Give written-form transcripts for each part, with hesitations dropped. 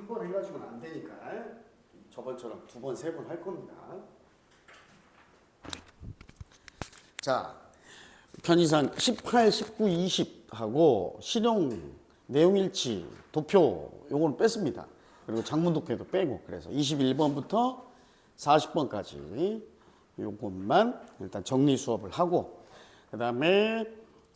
한 번 해가지고는 안 되니까 저번처럼 두 번, 세 번 할 겁니다. 자, 편의상 18, 19, 20 하고 실용 내용일치, 도표 요거는 뺐습니다. 그리고 장문독해도 빼고 그래서 21번부터 40번까지 요것만 일단 정리 수업을 하고 그 다음에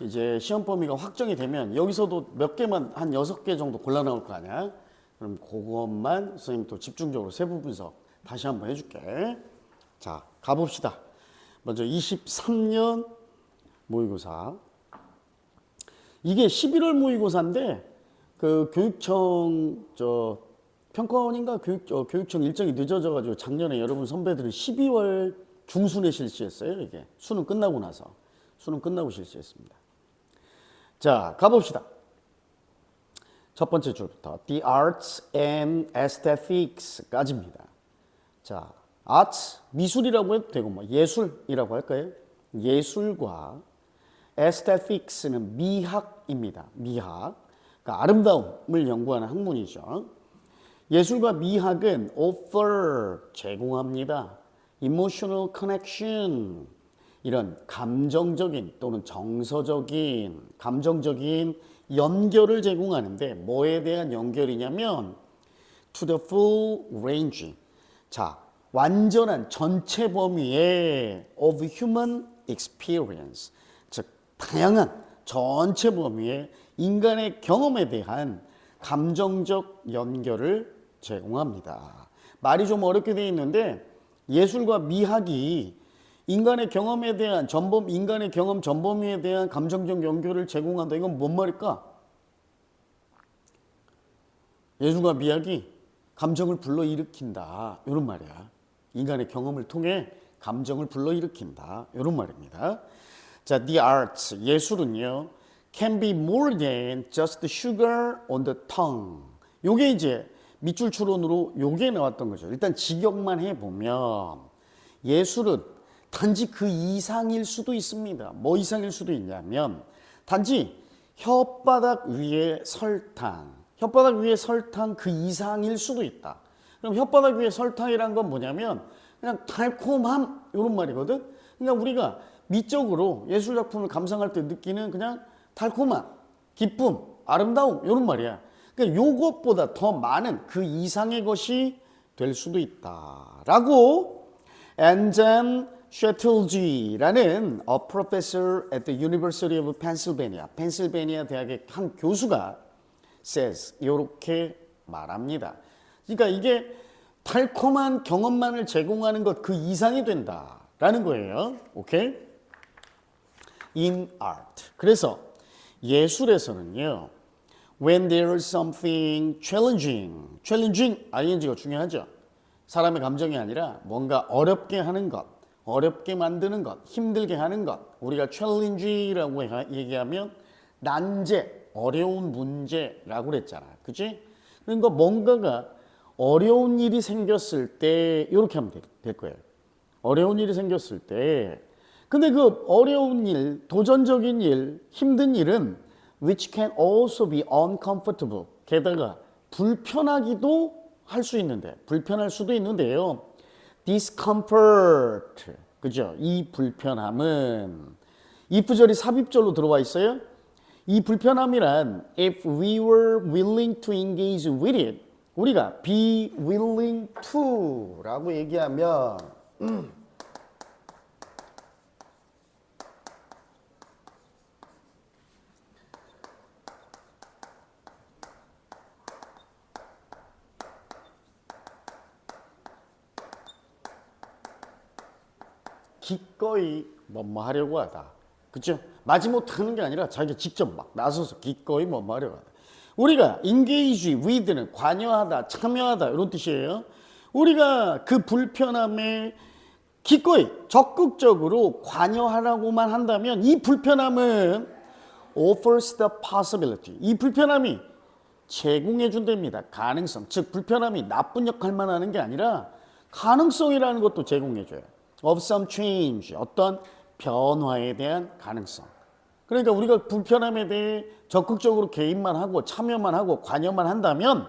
이제 시험 범위가 확정이 되면 여기서도 몇 개만 한 6개 정도 골라 나올 거 아니야. 그럼 그것만 선생님 또 집중적으로 세부 분석 다시 한번 해줄게. 자, 가봅시다. 먼저 23년 모의고사. 이게 11월 모의고사인데 그 교육청 평가원인가 교육청 일정이 늦어져 가지고 작년에 여러분 선배들은 12월 중순에 실시했어요. 이게 수능 끝나고 나서 수능 끝나고 실시했습니다. 자, 가봅시다. 첫 번째 줄부터 The Arts and Aesthetics까지입니다. 자, Arts 미술이라고 해도 되고 뭐 예술이라고 할까요? 예술과 Aesthetics는 미학입니다. 미학. 그러니까 아름다움을 연구하는 학문이죠. 예술과 미학은 offer 제공합니다. emotional connection 이런 감정적인 또는 정서적인 감정적인 연결을 제공하는데 뭐에 대한 연결이냐면 to the full range 자 완전한 전체 범위의 of human experience 즉 다양한 전체 범위의 인간의 경험에 대한 감정적 연결을 제공합니다. 말이 좀 어렵게 되어 있는데 예술과 미학이 인간의 경험에 대한 인간의 경험 전범위에 대한 감정적 연결을 제공한다. 이건 뭔 말일까? 예술과 미학이 감정을 불러일으킨다. 이런 말이야. 인간의 경험을 통해 감정을 불러일으킨다. 이런 말입니다. 자, the arts 예술은요. can be more than just sugar on the tongue. 요게 이제 밑줄 추론으로 요게 나왔던 거죠. 일단 직역만 해보면 예술은 단지 그 이상일 수도 있습니다. 뭐 이상일 수도 있냐면 단지 혓바닥 위에 설탕 그 이상일 수도 있다. 그럼 혓바닥 위에 설탕이란 건 뭐냐면 그냥 달콤함 이런 말이거든. 그러니까 우리가 미적으로 예술 작품을 감상할 때 느끼는 그냥 달콤함, 기쁨, 아름다움 이런 말이야. 그러니까 요것보다 더 많은 그 이상의 것이 될 수도 있다라고 엔젠 셰틀지라는 a professor at the University of Pennsylvania, 펜실베니아 대학의 한 교수가 says 이렇게 말합니다. 그러니까 이게 달콤한 경험만을 제공하는 것 그 이상이 된다라는 거예요. 오케이? In art. 그래서 예술에서는요. When there is something challenging, ing가 중요하죠. 사람의 감정이 아니라 뭔가 어렵게 하는 것, 어렵게 만드는 것, 힘들게 하는 것. 우리가 challenge라고 얘기하면 난제, 어려운 문제라고 그랬잖아. 그치? 그러니까 뭔가가 어려운 일이 생겼을 때 이렇게 하면 될 거예요. 어려운 일이 생겼을 때 근데 그 어려운 일, 도전적인 일, 힘든 일은 which can also be uncomfortable. 게다가 불편하기도 할 수 있는데, 불편할 수도 있는데요. discomfort. 그죠? 이 불편함은 if절이 삽입절로 들어와 있어요. 이 불편함이란 if we were willing to engage with it. 우리가 be willing to 라고 얘기하면 기꺼이 뭐뭐 하려고 하다. 그렇죠? 마지못하는 게 아니라 자기가 직접 막 나서서 기꺼이 뭐뭐 하려고 하다. 우리가 engage with는 관여하다, 참여하다 이런 뜻이에요. 우리가 그 불편함에 기꺼이 적극적으로 관여하라고만 한다면 이 불편함은 offers the possibility. 이 불편함이 제공해 준답니다. 가능성. 즉 불편함이 나쁜 역할만 하는 게 아니라 가능성이라는 것도 제공해 줘요. of some change. 어떤 변화에 대한 가능성. 그러니까 우리가 불편함에 대해 적극적으로 개입만 하고 참여만 하고 관여만 한다면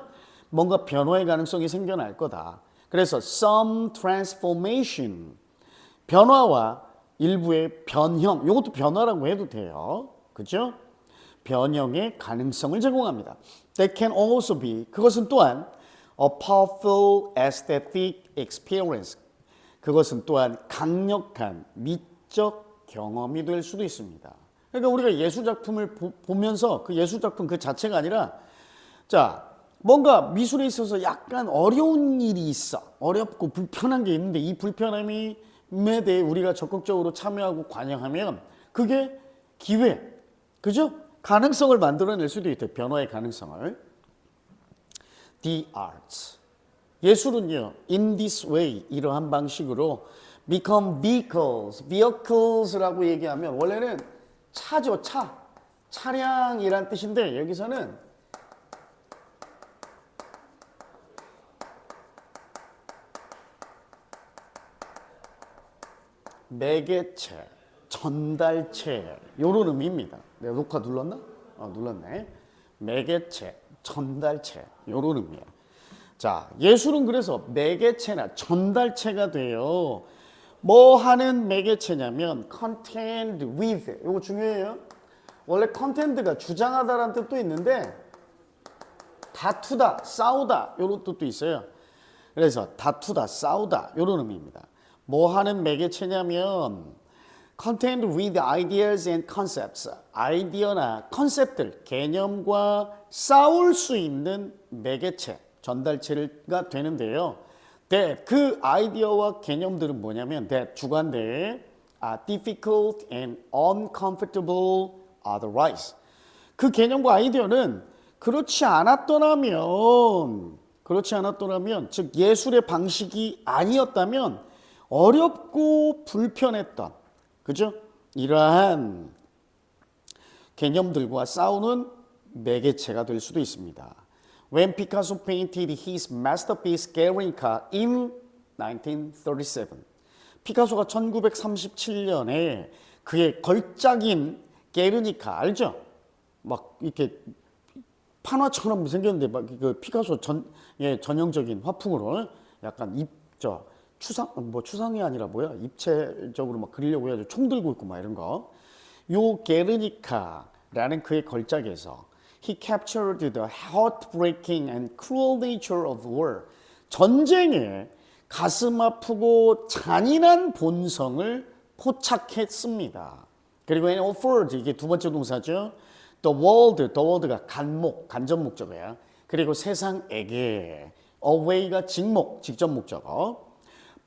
뭔가 변화의 가능성이 생겨날 거다. 그래서 some transformation, 변화와 일부의 변형, 이것도 변화라고 해도 돼요. 그죠? 변형의 가능성을 제공합니다. That can also be, 그것은 또한 a powerful aesthetic experience, 그것은 또한 강력한 미적 경험이 될 수도 있습니다. 그러니까 우리가 예술작품을 보면서 그 예술작품 그 자체가 아니라 자, 뭔가 미술에 있어서 약간 어려운 일이 있어. 어렵고 불편한 게 있는데 이 불편함에 대해 우리가 적극적으로 참여하고 관여하면 그게 기회, 그죠? 가능성을 만들어낼 수도 있대요. 변화의 가능성을. The arts. 예술은요, in this way, 이러한 방식으로 become vehicles, vehicles라고 얘기하면 원래는 차죠, 차. 차량이란 뜻인데 여기서는 매개체, 전달체 이런 의미입니다. 내가 녹화 눌렀나? 눌렀네. 매개체, 전달체 이런 의미야. 자, 예술은 그래서 매개체나 전달체가 돼요. 뭐 하는 매개체냐면 contend with, 이거 중요해요. 원래 contend가 주장하다라는 뜻도 있는데 다투다, 싸우다 이런 뜻도 있어요. 그래서 다투다, 싸우다 이런 의미입니다. 뭐 하는 매개체냐면 contend with ideas and concepts, 아이디어나 컨셉들, 개념과 싸울 수 있는 매개체, 전달체가 되는데요. that, 그 아이디어와 개념들은 뭐냐면 that 주관대 are difficult and uncomfortable otherwise. 그 개념과 아이디어는 그렇지 않았더라면, 즉 예술의 방식이 아니었다면 어렵고 불편했던, 그죠? 이러한 개념들과 싸우는 매개체가 될 수도 있습니다. When Picasso painted his masterpiece Guernica in 1937, 피카소가 1937년에 그의 걸작인 게르니카 알죠? 막 이렇게 판화처럼 생겼는데 막 그 피카소 전형적인 화풍으로 약간 추상이 아니라 뭐야? 입체적으로 막 그리려고 해가지고 총 들고 있고 막 이런 거. 요 게르니카라는 그의 걸작에서 he captured the heartbreaking and cruel nature of war. 전쟁의 가슴 아프고 잔인한 본성을 포착했습니다. 그리고 and offered, 이게 두 번째 동사죠. The world가 간접 목적어야. 그리고 세상에게 away가 직접 목적어.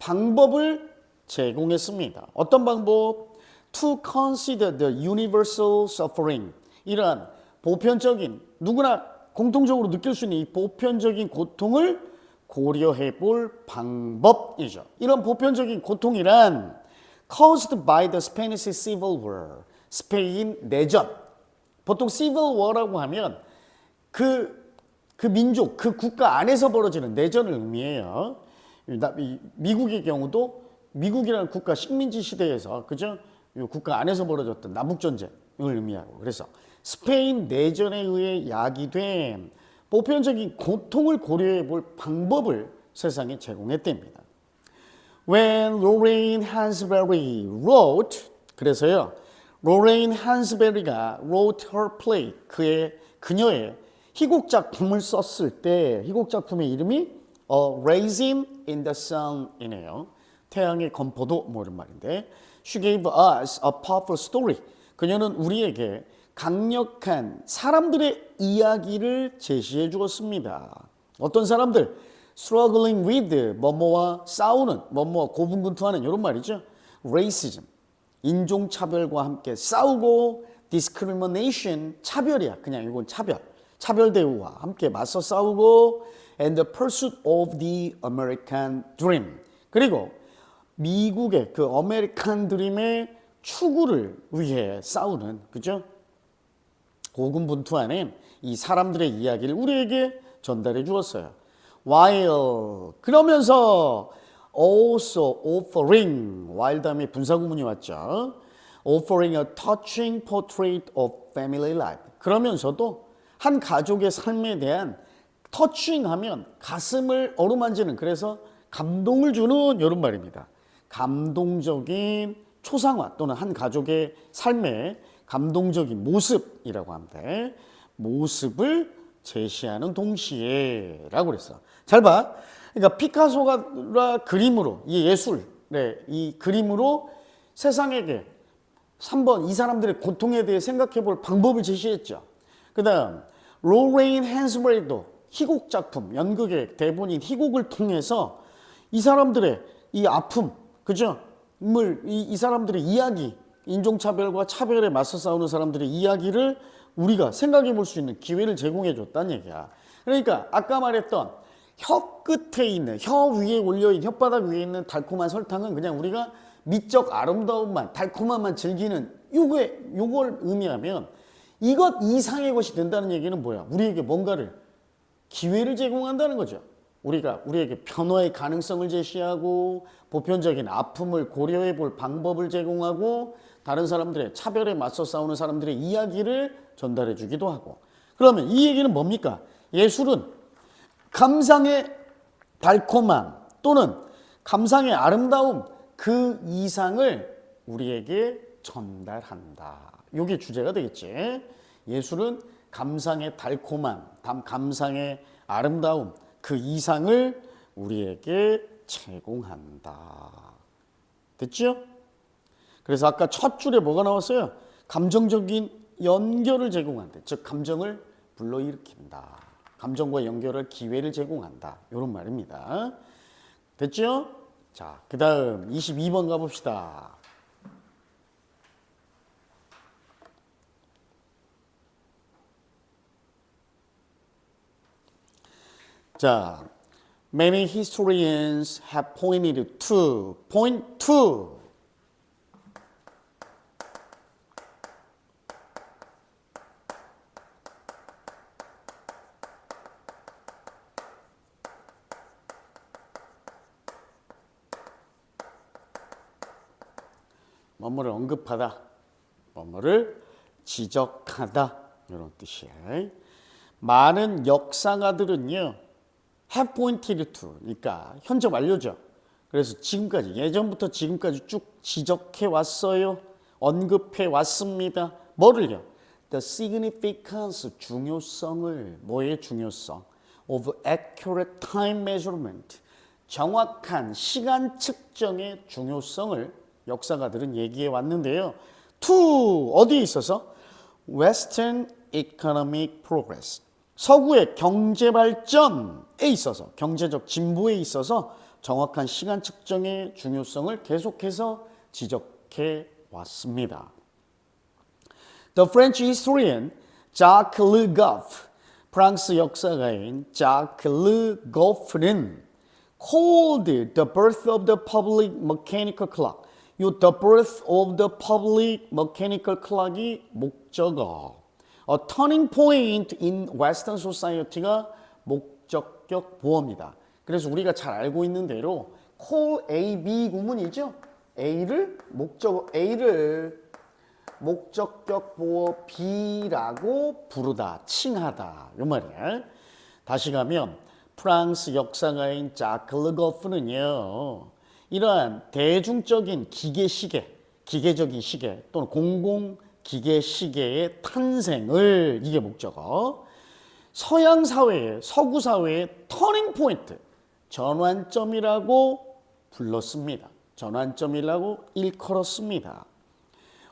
방법을 제공했습니다. 어떤 방법? To consider the universal suffering. 이러한 보편적인, 누구나 공통적으로 느낄 수 있는 이 보편적인 고통을 고려해 볼 방법이죠. 이런 보편적인 고통이란 caused by the Spanish Civil War, 스페인 내전. 보통 Civil War라고 하면 그 민족, 그 국가 안에서 벌어지는 내전을 의미해요. 미국의 경우도 미국이라는 국가 식민지 시대에서, 그죠? 국가 안에서 벌어졌던 남북전쟁을 의미하고, 그래서 스페인 내전에 의해 야기된 보편적인 고통을 고려해 볼 방법을 세상에 제공했답니다. When Lorraine Hansberry wrote, 그래서요, Lorraine Hansberry가 wrote her play, 그녀의 희곡 작품을 썼을 때, 희곡 작품의 이름이 Raisin in the Sun이네요. 태양의 건포도 뭐 이런 말인데, She gave us a powerful story. 그녀는 우리에게 강력한 사람들의 이야기를 제시해 주었습니다. 어떤 사람들? Struggling with, 뭐뭐와 싸우는, 뭐뭐와 고분분투하는 이런 말이죠. Racism, 인종차별과 함께 싸우고, discrimination, 차별이야. 그냥 이건 차별 대우와 함께 맞서 싸우고, and the pursuit of the American dream. 그리고 미국의 그 아메리칸 드림의 추구를 위해 싸우는, 그죠? 고군분투하는 이 사람들의 이야기를 우리에게 전달해 주었어요. While, 그러면서 also offering, while 다음에 분사구문이 왔죠. Offering a touching portrait of family life. 그러면서도 한 가족의 삶에 대한 터칭하면 가슴을 어루만지는, 그래서 감동을 주는 이런 말입니다. 감동적인 초상화 또는 한 가족의 삶의 감동적인 모습이라고 합니다. 모습을 제시하는 동시에 라고 그랬어. 잘 봐. 그러니까 피카소가 그림으로, 이 예술, 이 그림으로 세상에게 3번 이 사람들의 고통에 대해 생각해 볼 방법을 제시했죠. 그 다음 로레인 핸스브레이도 희곡 작품, 연극의 대본인 희곡을 통해서 이 사람들의 이 아픔, 그죠? 이 사람들의 이야기, 인종차별과 차별에 맞서 싸우는 사람들의 이야기를 우리가 생각해 볼 수 있는 기회를 제공해 줬다는 얘기야. 그러니까 아까 말했던 혀 끝에 있는, 혀 위에 올려있는, 혓바닥 위에 있는 달콤한 설탕은 그냥 우리가 미적 아름다움만, 달콤함만 즐기는 요걸 의미하면, 이것 이상의 것이 된다는 얘기는 뭐야? 우리에게 뭔가를, 기회를 제공한다는 거죠. 우리에게 변화의 가능성을 제시하고 보편적인 아픔을 고려해 볼 방법을 제공하고 다른 사람들의 차별에 맞서 싸우는 사람들의 이야기를 전달해 주기도 하고. 그러면 이 얘기는 뭡니까? 예술은 감상의 달콤함 또는 감상의 아름다움, 그 이상을 우리에게 전달한다. 이게 주제가 되겠지. 예술은 감상의 달콤함, 감상의 아름다움, 그 이상을 우리에게 제공한다. 됐죠? 그래서 아까 첫 줄에 뭐가 나왔어요? 감정적인 연결을 제공한다. 즉 감정을 불러일으킨다. 감정과 연결할 기회를 제공한다. 이런 말입니다. 됐죠? 자, 그 다음 22번 가봅시다. 자, many historians have pointed to, point to. 뭐뭐를 언급하다, 뭐뭐를 지적하다, 이런 뜻이에요. 많은 역사가들은요, have pointed to, 그러니까 현재 완료죠. 그래서 지금까지, 예전부터 지금까지 쭉 지적해 왔어요. 언급해 왔습니다. 뭐를요? The significance, 중요성을, 뭐의 중요성? Of accurate time measurement, 정확한 시간 측정의 중요성을 역사가들은 얘기해 왔는데요. to, 어디에 있어서? Western economic progress, 서구의 경제 발전에 있어서, 경제적 진보에 있어서 정확한 시간 측정의 중요성을 계속해서 지적해 왔습니다. The French historian Jacques Le Goff, 프랑스 역사가인 Jacques Le Goff는 called the birth of the public mechanical clock, 이 the birth of the public mechanical clock이 목적어, a turning point in Western society가 목적격 보어입니다. 그래서 우리가 잘 알고 있는 대로 call A, B 구문이죠. A를 목적격 보어 B라고 부르다, 칭하다, 이 말이야. 다시 가면 프랑스 역사가인 자크 르거프는요, 이러한 대중적인 기계적인 시계 또는 공공 기계 시계의 탄생을, 이게 목적어, 서양 사회의, 서구 사회의 터닝 포인트, 전환점이라고 불렀습니다. 전환점이라고 일컬었습니다.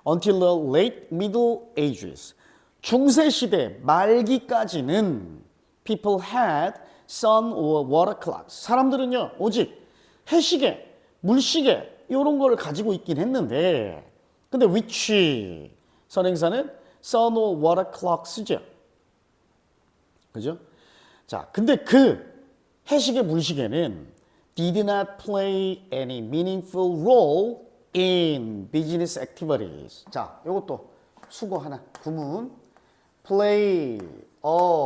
Until the late Middle Ages, 중세 시대 말기까지는 people had sun or water clocks, 사람들은요 오직 해시계, 물시계 이런 걸 가지고 있긴 했는데, 근데 which 선행사는 sun or water clocks죠. 그죠? 자, 근데 그 해시계, 물시계는 did not play any meaningful role in business activities. 자, 요것도 수고 하나, 구문. play a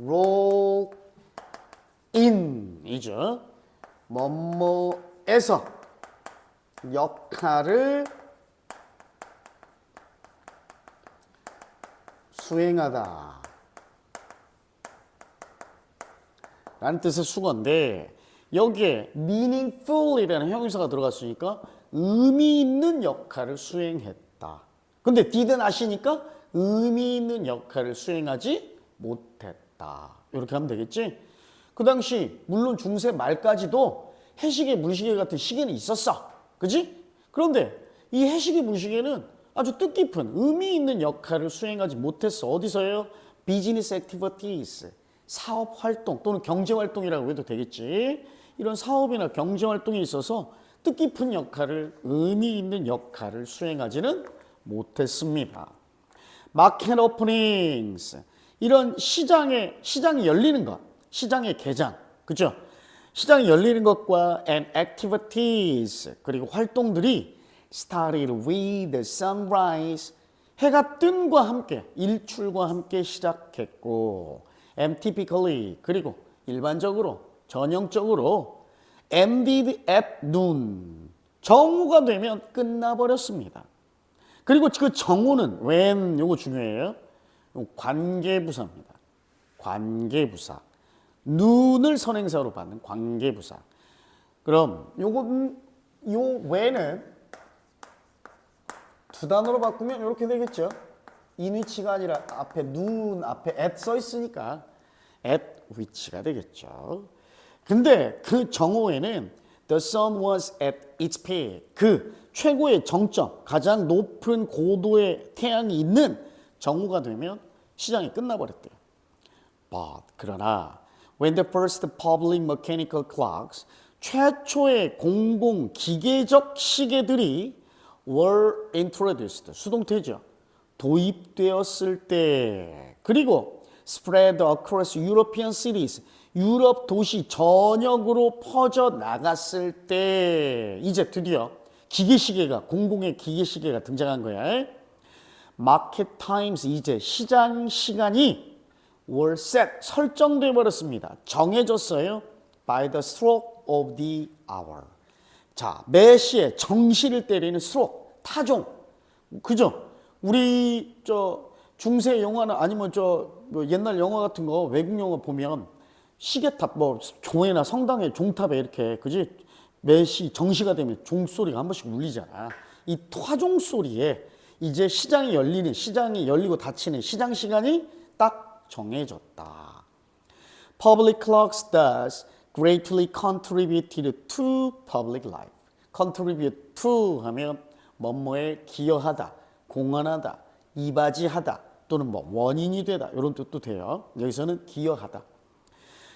role in 이죠. 뭐뭐에서 역할을 수행하다. 라는 뜻의 수거인데 여기에 meaningful이라는 형용사가 들어갔으니까 의미 있는 역할을 수행했다. 근데 didn't 아시니까 의미 있는 역할을 수행하지 못했다. 이렇게 하면 되겠지? 그 당시 물론 중세 말까지도 해시계, 물시계 같은 시계는 있었어. 그지? 그런데 이 해시계, 물시계는 아주 뜻깊은 의미 있는 역할을 수행하지 못했어. 어디서요? Business activities, 사업 활동 또는 경제 활동이라고 해도 되겠지. 이런 사업이나 경제 활동에 있어서 뜻깊은 역할을, 의미 있는 역할을 수행하지는 못했습니다. 마켓 오프닝스, 이런 시장이 열리는 것, 시장의 개장, 그죠? 시장이 열리는 것과 and activities, 그리고 활동들이 started with the sunrise, 해가 뜸과 함께, 일출과 함께 시작했고 and typically, 그리고 일반적으로, 전형적으로 ended at noon, 정오가 되면 끝나버렸습니다. 그리고 그 정오는 when, 요거 중요해요. 관계부사입니다. 관계부사. 눈을 선행사로 받는 관계부사. 그럼 요건 요 when은 두 단어로 바꾸면 이렇게 되겠죠. in which가 아니라 앞에 눈 앞에 at 써 있으니까 at which가 되겠죠. 근데 그 정오에는 the sun was at its peak, 그 최고의 정점, 가장 높은 고도의 태양이 있는 정오가 되면 시장이 끝나버렸대요. But 그러나 when the first public mechanical clocks, 최초의 공공 기계적 시계들이 were introduced, 수동태죠. 도입되었을 때, 그리고 spread across European cities, 유럽 도시 전역으로 퍼져 나갔을 때 이제 드디어 기계시계가, 공공의 기계시계가 등장한 거야. Market times, 이제 시장 시간이 were set, 설정돼 버렸습니다. 정해졌어요. By the stroke of the hour. 자, 매 시에 정시를 때리는 stroke, 타종. 그죠? 우리 중세 영화나 아니면 뭐 옛날 영화 같은 거, 외국 영화 보면 시계탑, 뭐 교회나 성당의 종탑에 이렇게, 그지? 매시 정시가 되면 종소리가 한 번씩 울리잖아. 이 타종 소리에 이제 시장이 열리고 닫히는 시장 시간이 딱 정해졌다. Public clocks thus greatly contributed to public life. contribute to 하면 뭐뭐에 기여하다, 공헌하다, 이바지하다 또는 뭐 원인이 되다 이런 뜻도 돼요. 여기서는 기여하다.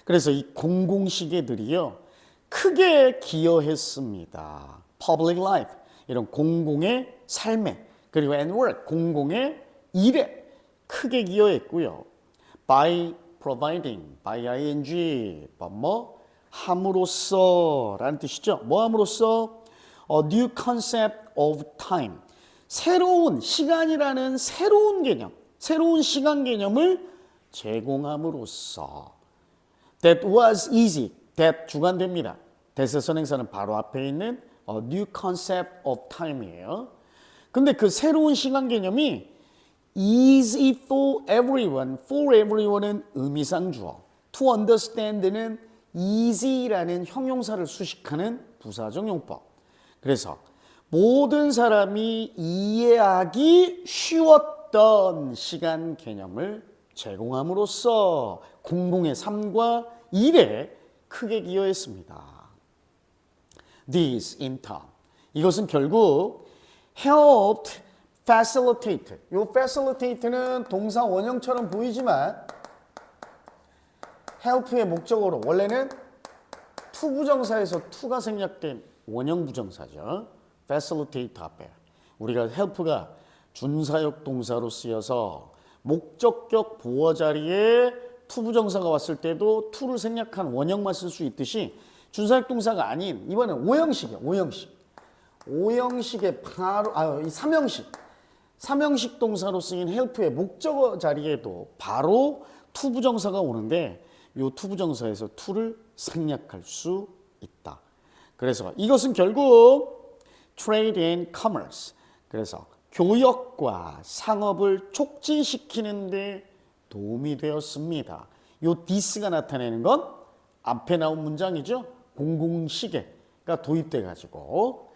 그래서 이 공공시계들이요 크게 기여했습니다. Public life, 이런 공공의 삶에, 그리고 and work, 공공의 일에 크게 기여했고요. By providing, by ing, 뭐 함으로써 라는 뜻이죠. 뭐 함으로써? A new concept of time, 새로운 시간이라는 새로운 개념, 새로운 시간 개념을 제공함으로써. That was easy, that 주관됩니다. 대세 선행사는 바로 앞에 있는 a new concept of time이에요. 근데 그 새로운 시간 개념이 easy for everyone은 의미상 주어, to understand는 easy라는 형용사를 수식하는 부사적 용법. 그래서 모든 사람이 이해하기 쉬웠던 시간 개념을 제공함으로써 공공의 삶과 일에 크게 기여했습니다. This in turn, 이것은 결국 helped facilitate. 이 facilitate는 동사 원형처럼 보이지만 help의 목적어로 원래는 to 부정사에서 to가 생략된 원형 부정사죠. facilitate 앞에 우리가 help가 준사역 동사로 쓰여서 목적격 보어 자리에 to 부정사가 왔을 때도 to를 생략한 원형만 쓸 수 있듯이 준사역 동사가 아닌 이번엔 오형식이야. 오형식의 바로 이 삼형식 동사로 쓰인 help의 목적어 자리에도 바로 to 부정사가 오는데 이 to 부정사에서 to를 생략할 수 있다. 그래서 이것은 결국 trade and commerce, 그래서 교역과 상업을 촉진시키는 데 도움이 되었습니다. 이 this가 나타내는 건 앞에 나온 문장이죠. 공공시계가 도입돼 가지고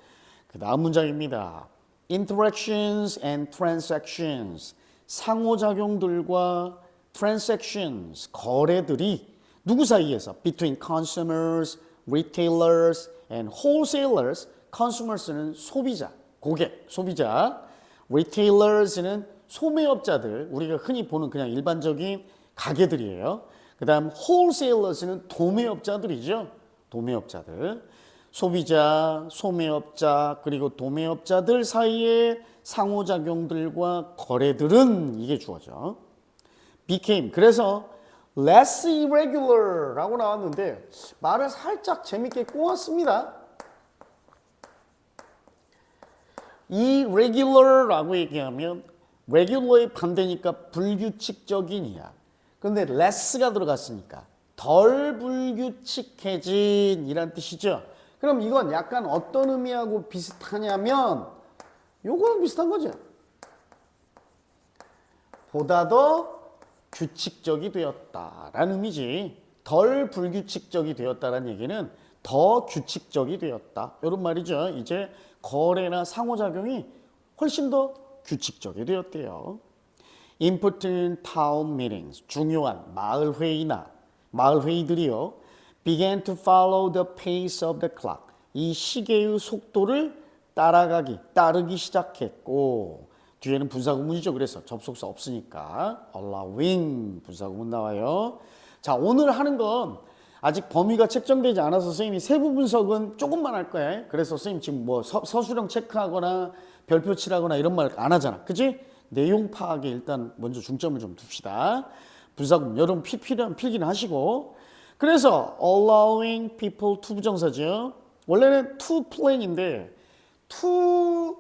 그 다음 문장입니다. Interactions and transactions 상호작용들과 transactions 거래들이 누구 사이에서 between consumers, retailers and wholesalers consumers는 소비자, 고객, 소비자 retailers는 소매업자들 우리가 흔히 보는 그냥 일반적인 가게들이에요. 그 다음 wholesalers는 도매업자들이죠. 도매업자들 소비자, 소매업자 그리고 도매업자들 사이의 상호작용들과 거래들은 이게 주어져. became 그래서 less irregular 라고 나왔는데 말을 살짝 재밌게 꼬았습니다. irregular 라고 얘기하면 regular의 반대니까 불규칙적인이야. 그런데 less가 들어갔으니까 덜 불규칙해진 이란 뜻이죠. 그럼 이건 약간 어떤 의미하고 비슷하냐면 요거랑 비슷한 거죠. 보다 더 규칙적이 되었다라는 의미지. 덜 불규칙적이 되었다라는 얘기는 더 규칙적이 되었다. 이런 말이죠. 이제 거래나 상호작용이 훨씬 더 규칙적이 되었대요. Important town meetings, 중요한 마을 회의나 마을 회의들이요. began to follow the pace of the clock. 이 시계의 속도를 따르기 시작했고 뒤에는 분사구문이죠. 그래서 접속사 없으니까 allowing 분사구문 나와요. 자, 오늘 하는 건 아직 범위가 책정되지 않아서 선생님이 세부 분석은 조금만 할 거예요. 그래서 선생님 지금 뭐 서술형 체크하거나 별표 칠하거나 이런 말 안 하잖아. 그치? 내용 파악에 일단 먼저 중점을 좀 둡시다. 분사구문 여러분 필요한 필기는 하시고 그래서 allowing people to 부정사죠. 원래는 to plan인데 to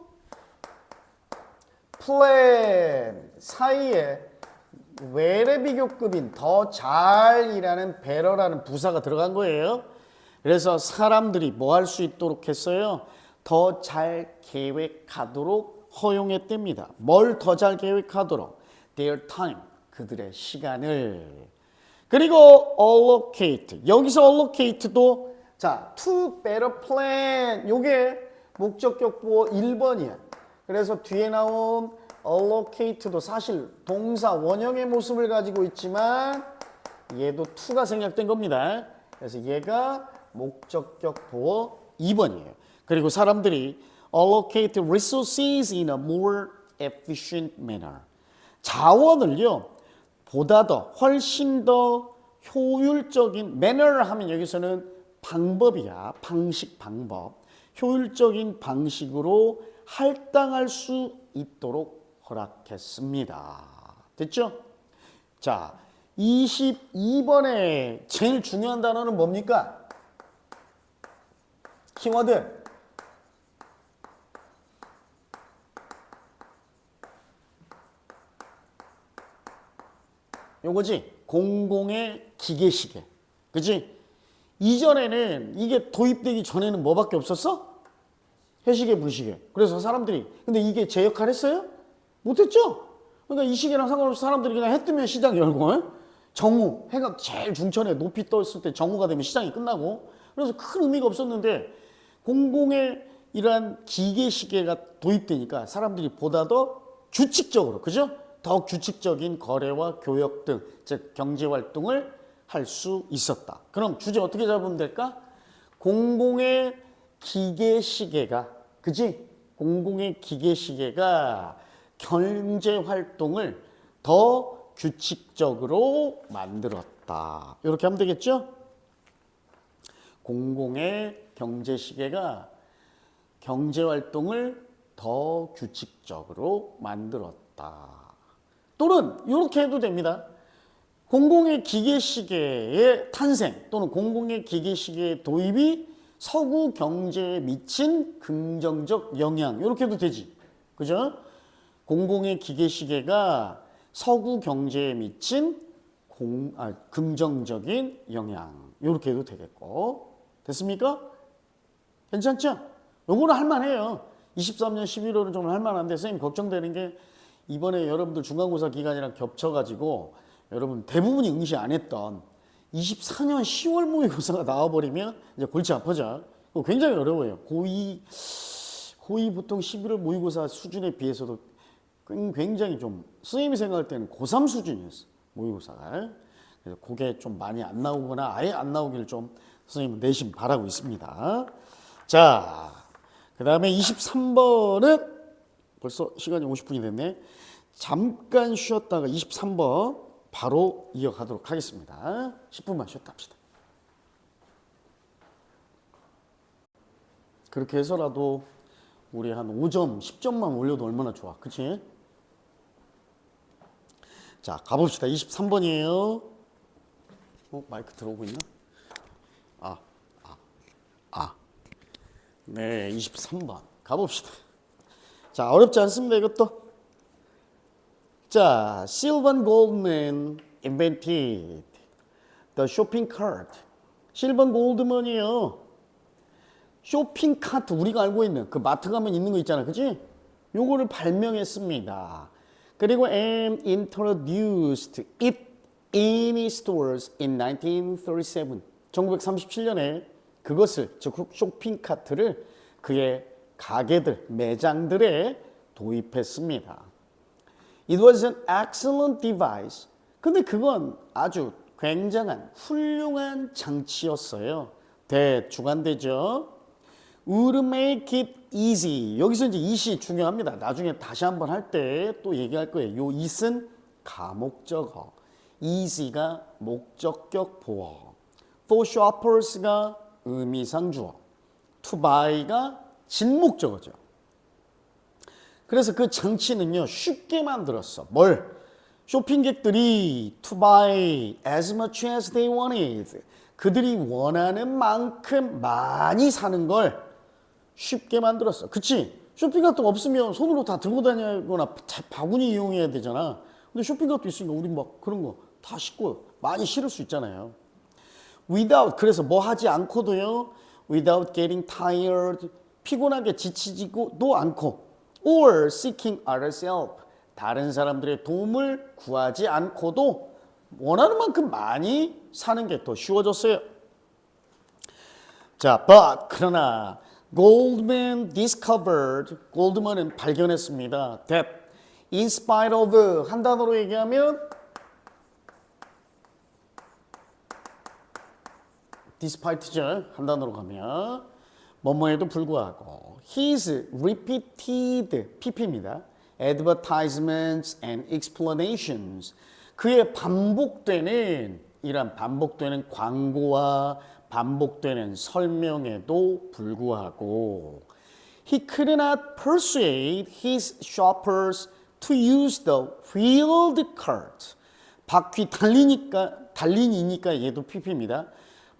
plan 사이에 외래 비교급인 더 잘이라는 better라는 부사가 들어간 거예요. 그래서 사람들이 뭐 할 수 있도록 했어요? 더 잘 계획하도록 허용했답니다. 뭘 더 잘 계획하도록? Their time, 그들의 시간을. 그리고 allocate, 여기서 allocate도 자, to better plan, 요게 목적격 보어 1번이야. 그래서 뒤에 나온 allocate도 사실 동사 원형의 모습을 가지고 있지만 얘도 to가 생략된 겁니다. 그래서 얘가 목적격 보어 2번이에요. 그리고 사람들이 allocate resources in a more efficient manner. 자원을요, 보다 더 훨씬 더 효율적인 manner 하면 여기서는 방법이야. 방법. 효율적인 방식으로 할당할 수 있도록 허락했습니다. 됐죠? 자, 22번에 제일 중요한 단어는 뭡니까? 키워드. 요거지. 공공의 기계시계. 그치? 이전에는 이게 도입되기 전에는 뭐밖에 없었어? 해시계, 불시계. 그래서 사람들이 근데 이게 제 역할 했어요? 못했죠? 그러니까 이 시계랑 상관없이 사람들이 그냥 해 뜨면 시장 열고 정오, 해가 제일 중천에 높이 떴을 때 정오가 되면 시장이 끝나고 그래서 큰 의미가 없었는데 공공의 이러한 기계시계가 도입되니까 사람들이 보다 더 규칙적으로, 그죠? 더 규칙적인 거래와 교역 등, 즉 경제활동을 할 수 있었다. 그럼 주제 어떻게 잡으면 될까? 공공의 기계시계가, 그지? 공공의 기계시계가 경제활동을 더 규칙적으로 만들었다. 이렇게 하면 되겠죠? 공공의 경제시계가 경제활동을 더 규칙적으로 만들었다. 또는 이렇게 해도 됩니다. 공공의 기계시계의 탄생 또는 공공의 기계시계의 도입이 서구 경제에 미친 긍정적 영향, 이렇게 해도 되지. 그죠? 공공의 기계시계가 서구 경제에 미친 긍정적인 영향, 이렇게 해도 되겠고. 됐습니까? 괜찮죠? 요거는 할만해요. 23년 11월은 좀 할만한데 선생님 걱정되는 게 이번에 여러분들 중간고사 기간이랑 겹쳐가지고 여러분 대부분이 응시 안 했던 24년 10월 모의고사가 나와버리면 이제 골치 아파져. 굉장히 어려워요. 고2 보통 11월 모의고사 수준에 비해서도 굉장히 좀 선생님이 생각할 때는 고3 수준이었어. 모의고사가. 그래서 그게 좀 많이 안 나오거나 아예 안 나오기를 좀 선생님은 내심 바라고 있습니다. 자, 그 다음에 23번은 벌써 시간이 50분이 됐네. 잠깐 쉬었다가 23번 바로 이어가도록 하겠습니다. 10분만 쉬었다 합시다. 그렇게 해서라도 우리 한 5점, 10점만 올려도 얼마나 좋아. 그치? 자, 가봅시다. 23번이에요. 마이크 들어오고 있나? 네, 23번. 가봅시다. 자, 어렵지 않습니다, 이것도. 자, Sylvan Goldman invented the shopping cart. 실번 골드먼이요. 쇼핑 카트, 우리가 알고 있는 그 마트 가면 있는 거 있잖아, 그치? 요거를 발명했습니다. 그리고 and introduced it in stores in 1937. 1937년에 그것을, 즉 쇼핑 카트를 그의 가게들, 매장들에 도입했습니다. It was an excellent device. 근데 그건 아주 굉장한 훌륭한 장치였어요. 대주관되죠. Would make it easy. 여기서 이제 it이 중요합니다. 나중에 다시 한번 할 때 또 얘기할 거예요. 요 it은 가목적어, easy가 목적격 보어, for shoppers가 의미상 주어, to buy가 진목적어죠. 그래서 그 장치는요 쉽게 만들었어. 뭘? 쇼핑객들이 to buy as much as they wanted. 그들이 원하는 만큼 많이 사는 걸 쉽게 만들었어. 그치? 쇼핑카트 없으면 손으로 다 들고 다니거나 바구니 이용해야 되잖아. 근데 쇼핑카트 있으니까 우리 막 그런 거 다 싣고 많이 실을 수 있잖아요. Without, 그래서 뭐 하지 않고도요. Without getting tired, 피곤하게 지치지도 않고, or seeking others help, 다른 사람들의 도움을 구하지 않고도 원하는 만큼 많이 사는 게 더 쉬워졌어요. 자, but 그러나 Goldman discovered, 골드만은 발견했습니다. that in spite of, 한 단어로 얘기하면 despite죠. 한 단어로 가면 뭐뭐에도 불구하고 his repeated, pp입니다. advertisements and explanations, 그의 반복되는 이란 반복되는 광고와 반복되는 설명에도 불구하고 he could not persuade his shoppers to use the wheeled cart. 바퀴 달린이니까 얘도 pp입니다.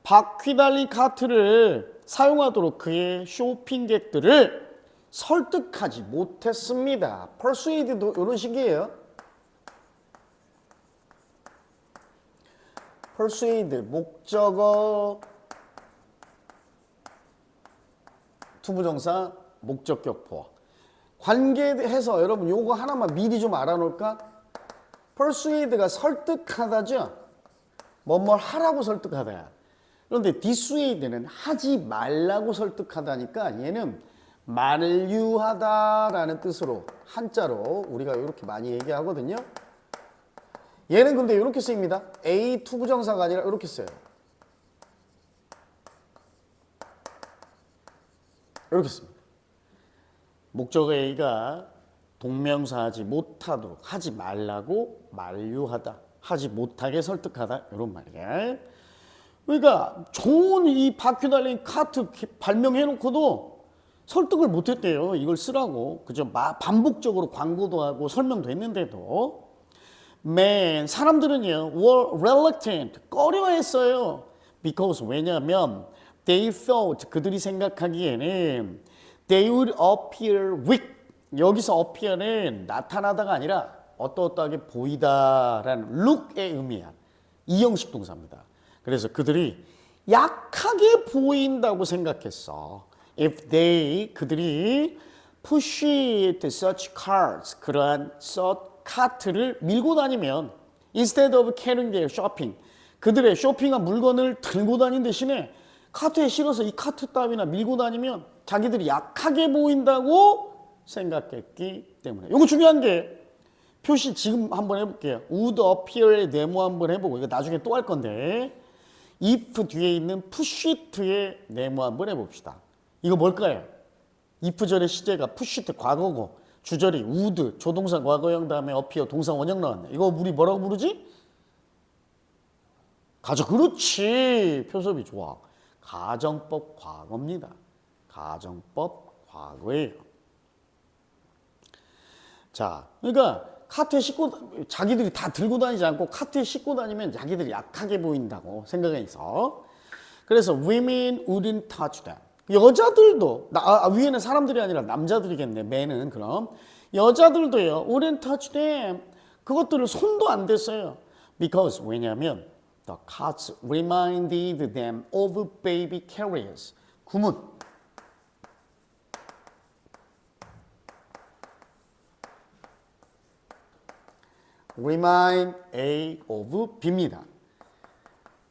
바퀴 달린 카트를 사용하도록 그의 쇼핑객들을 설득하지 못했습니다. persuade도 이런 식이에요. persuade 목적어 투부정사 목적격 보어. 관계해서 여러분 요거 하나만 미리 좀 알아놓을까? persuade가 설득하다죠. 뭐뭘 하라고 설득하다야. 그런데 dissuade는 하지 말라고 설득하다니까 얘는 만류하다라는 뜻으로 한자로 우리가 이렇게 많이 얘기하거든요. 얘는 근데 이렇게 쓰입니다. A 투부정사가 아니라 이렇게 써요. 이렇게 씁니다. 목적어 A가 동명사하지 못하도록, 하지 말라고 만류하다, 하지 못하게 설득하다 이런 말이에요. 그러니까 좋은 이 바퀴 달린 카트 발명해놓고도 설득을 못했대요. 이걸 쓰라고. 그죠? 반복적으로 광고도 하고 설명도 했는데도 사람들은요 were reluctant, 꺼려했어요. because, 왜냐하면 they thought, 그들이 생각하기에는 they would appear weak. 여기서 appear는 나타나다가 아니라 어떠어떠하게 보이다라는 look의 의미야. 이형식 동사입니다. 그래서 그들이 약하게 보인다고 생각했어. if they, 그들이 pushed such carts, 그러한 카트를 밀고 다니면 instead of carrying their shopping, 그들의 쇼핑한 물건을 들고 다닌 대신에 카트에 실어서 이 카트 따위나 밀고 다니면 자기들이 약하게 보인다고 생각했기 때문에. 이거 중요한 게 표시 지금 한번 해볼게요. would appear의 네모 한번 해보고 이거 나중에 또 할 건데 if 뒤에 있는 push it의 네모 한번 해봅시다. 이거 뭘까요? if 절의 시제가 push it 과거고 주절이 would 조동사 과거형 다음에 appear 동사 원형 나왔네. 이거 우리 뭐라고 부르지? 그렇지. 표섭이 좋아. 가정법 과거입니다. 가정법 과거예요. 자, 그러니까 카트에 싣고 자기들이 다 들고 다니지 않고 카트에 싣고 다니면 자기들이 약하게 보인다고 생각해서. 그래서 women wouldn't touch them. 여자들도 위에는 사람들이 아니라 남자들이겠네. men은 그럼 여자들도요. wouldn't touch them. 그것들을 손도 안 댔어요. Because 왜냐하면 the carts reminded them of baby carriers. 구문. remind A of B입니다.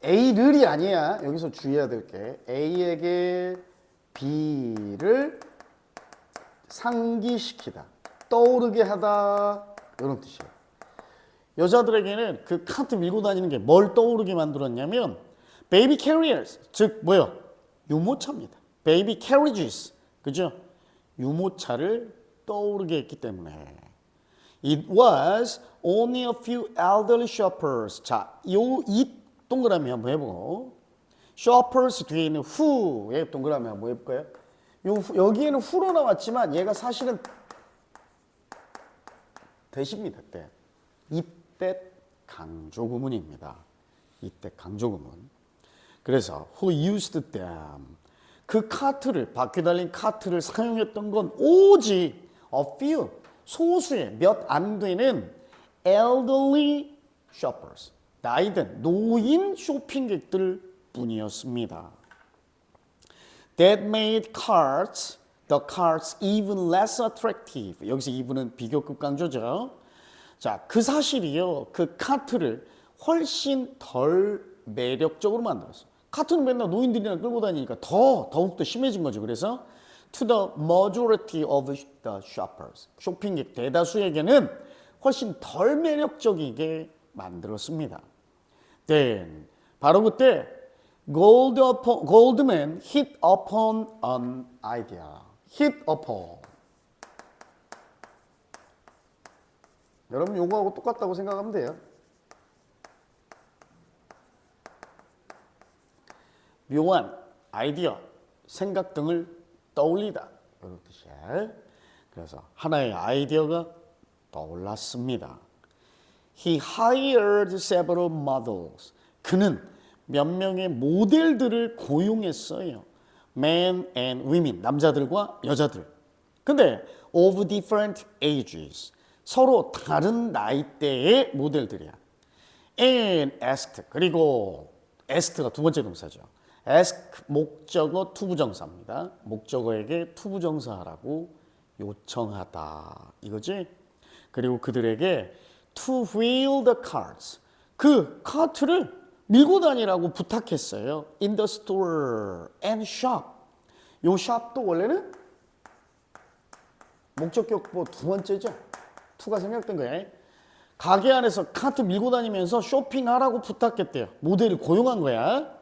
A를이 아니야. 여기서 주의해야 될 게 A에게 B를 상기시키다, 떠오르게 하다 이런 뜻이에요. 여자들에게는 그 카트 밀고 다니는 게 뭘 떠오르게 만들었냐면 baby carriers, 즉 뭐요? 유모차입니다. baby carriages, 그죠? 유모차를 떠오르게 했기 때문에 it was only a few elderly shoppers. 자, 이 동그라미 한번 해보고 shoppers 뒤에 있는 who의 동그라미 한번 해볼까요? 여기에는 who로 나왔지만 얘가 사실은 대십니다. 때. 이때 강조구문입니다. 이때 강조구문. 그래서 who used them. 그 카트를, 바퀴 달린 카트를 사용했던 건 오직 a few, 소수의 몇 안 되는 elderly shoppers. 나이든 노인 쇼핑객들 뿐이었습니다. That made the carts even less attractive. 여기서 even은 비교급 강조죠. 자, 그 사실이요. 그 카트를 훨씬 덜 매력적으로 만들었어. 카트는 맨날 노인들이랑 끌고 다니니까 더욱더 심해진 거죠. 그래서 to the majority of the shoppers. 쇼핑객 대다수에게는 훨씬 덜 매력적이게 만들었습니다. Then, 바로 그때 Goldman hit upon an idea. hit upon. 여러분 요거하고 똑같다고 생각하면 돼요. 묘한 아이디어, 생각 등을 떠올리다. 이런 뜻이에요. 그래서 하나의 아이디어가 떠올랐습니다. He hired several models. 그는 몇 명의 모델들을 고용했어요. Men and women, 남자들과 여자들. 근데 of different ages. 서로 다른 나이대의 모델들이야. And asked. 그리고 ask가 두 번째 동사죠. ask 목적어 투부정사입니다. 목적어에게 투부정사하라고 요청하다. 이거지? 그리고 그들에게 to wheel the carts. 그 카트를 밀고 다니라고 부탁했어요. in the store and shop. 요 shop도 원래는 목적격보 두 번째죠. to가 생략된 거예요. 가게 안에서 카트 밀고 다니면서 쇼핑하라고 부탁했대요. 모델을 고용한 거야.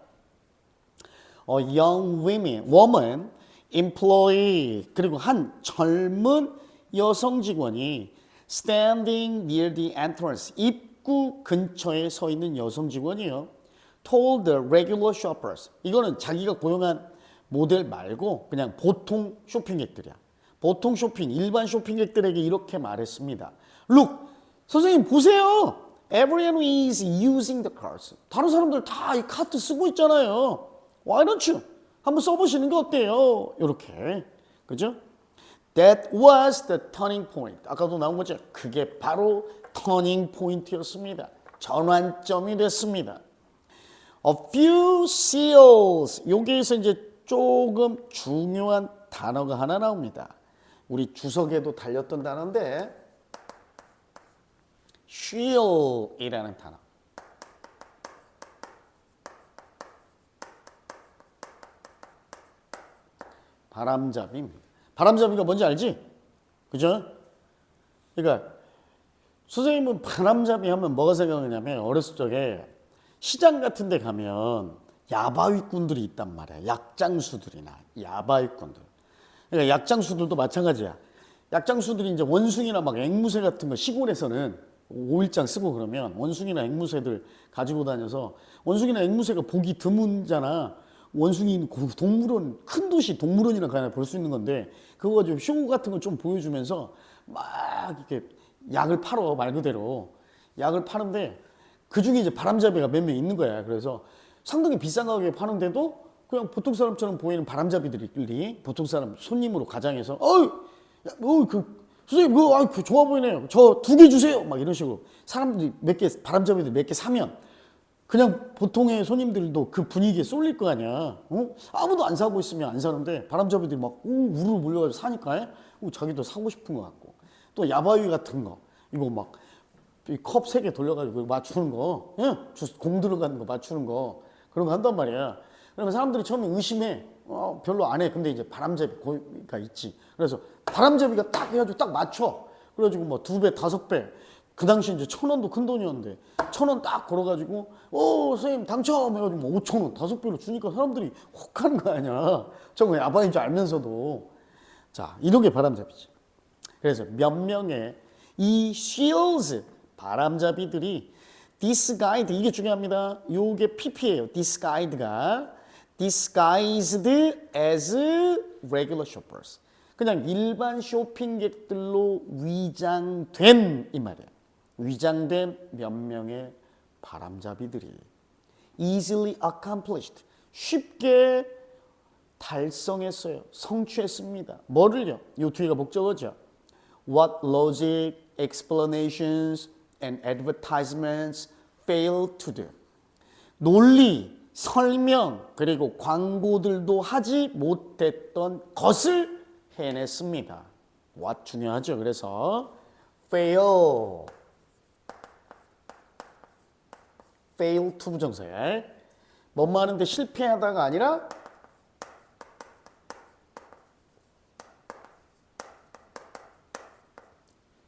A young woman employee. 그리고 한 젊은 여성 직원이 standing near the entrance. 입구 근처에 서 있는 여성 직원이요. told the regular shoppers. 이거는 자기가 고용한 모델 말고 그냥 보통 쇼핑객들이야. 보통 쇼핑, 일반 쇼핑객들에게 이렇게 말했습니다. Look, 선생님 보세요. Everyone is using the carts. 다른 사람들 다 이 카트 쓰고 있잖아요. Why don't you? 한번 써보시는 게 어때요? 이렇게, 그죠? That was the turning point. 아까도 나온 거죠. 그게 바로 turning point였습니다. 전환점이 됐습니다. A few seals. 여기에서 이제 조금 중요한 단어가 하나 나옵니다. 우리 주석에도 달렸던 단어인데 shield이라는 단어. 바람잡이입니다. 바람잡이가 뭔지 알지? 그죠? 그러니까 선생님은 바람잡이 하면 뭐가 생각나냐면 어렸을 적에 시장 같은 데 가면 야바위꾼들이 있단 말이야. 약장수들이나 야바위꾼들. 그러니까 약장수들도 마찬가지야. 약장수들이 이제 원숭이나 막 앵무새 같은 거 시골에서는 오일장 쓰고 그러면 원숭이나 앵무새들 가지고 다녀서 원숭이나 앵무새가 보기 드문잖아. 원숭이 동물원 큰 도시 동물원이나 가야 볼 수 있는 건데 그거 가지고 쇼 같은 거 좀 보여주면서 막 이렇게 약을 팔어 말 그대로 약을 파는데 그 중에 이제 바람잡이가 몇 명 있는 거야. 그래서 상당히 비싼 가격에 파는데도 그냥 보통 사람처럼 보이는 바람잡이들이 보통 사람 손님으로 가장해서 선생님 그거 좋아 보이네요. 저 2개 주세요. 막 이런 식으로 사람들이 몇 개 바람잡이들 몇 개 사면 그냥 보통의 손님들도 그 분위기에 쏠릴 거 아니야. 아무도 안 사고 있으면 안 사는데 바람잡이들이 막 우르르 몰려가지고 사니까 자기도 사고 싶은 것 같고 또 야바위 같은 거 이거 막 컵 3개 돌려가지고 맞추는 거 공 들어가는 거 맞추는 거 그런 거 한단 말이야. 그러면 사람들이 처음에 의심해. 별로 안 해. 근데 이제 바람잡이가 있지. 그래서 바람잡이가 딱 해가지고 딱 맞춰. 그래가지고 뭐 2배, 5배. 그 당시 이제 1,000원도 큰 돈이었는데 1,000원 딱 걸어가지고 선생님 당첨 해가지고 뭐 5,000원 5배로 주니까 사람들이 혹하는 거 아니야. 저거 야바인 줄 알면서도. 자, 이런 게 바람잡이지. 그래서 몇 명의 이 shields 바람잡이들이 disguised 이게 중요합니다. 요게 pp예요. disguised가 disguised as regular shoppers. 그냥 일반 쇼핑객들로 위장된 이 말이에요. 위장된 몇 명의 바람잡이들이 easily accomplished 쉽게 달성했어요. 성취했습니다. 뭐를요? 요 뒤가 목적어죠. What logic, explanations, and advertisements fail to do. 논리, 설명, 그리고 광고들도 하지 못했던 것을 해냈습니다. what 중요하죠. 그래서 fail to 부정사야. 뭐뭐 하는데 실패하다가 아니라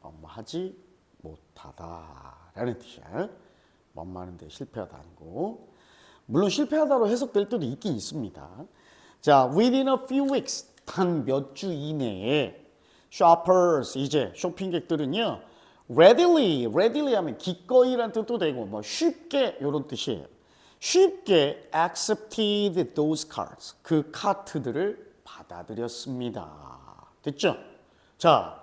뭐뭐 하지 못하다라는 뜻이야. 뭐뭐 하는데 실패하다 아니고 물론 실패하다로 해석될 때도 있긴 있습니다. 자, within a few weeks 단 몇 주 이내에 shoppers 이제 쇼핑객들은요 readily 하면 기꺼이란 뜻도 되고 뭐 쉽게 이런 뜻이에요. 쉽게 accepted those cards 그 카트들을 받아들였습니다. 됐죠? 자,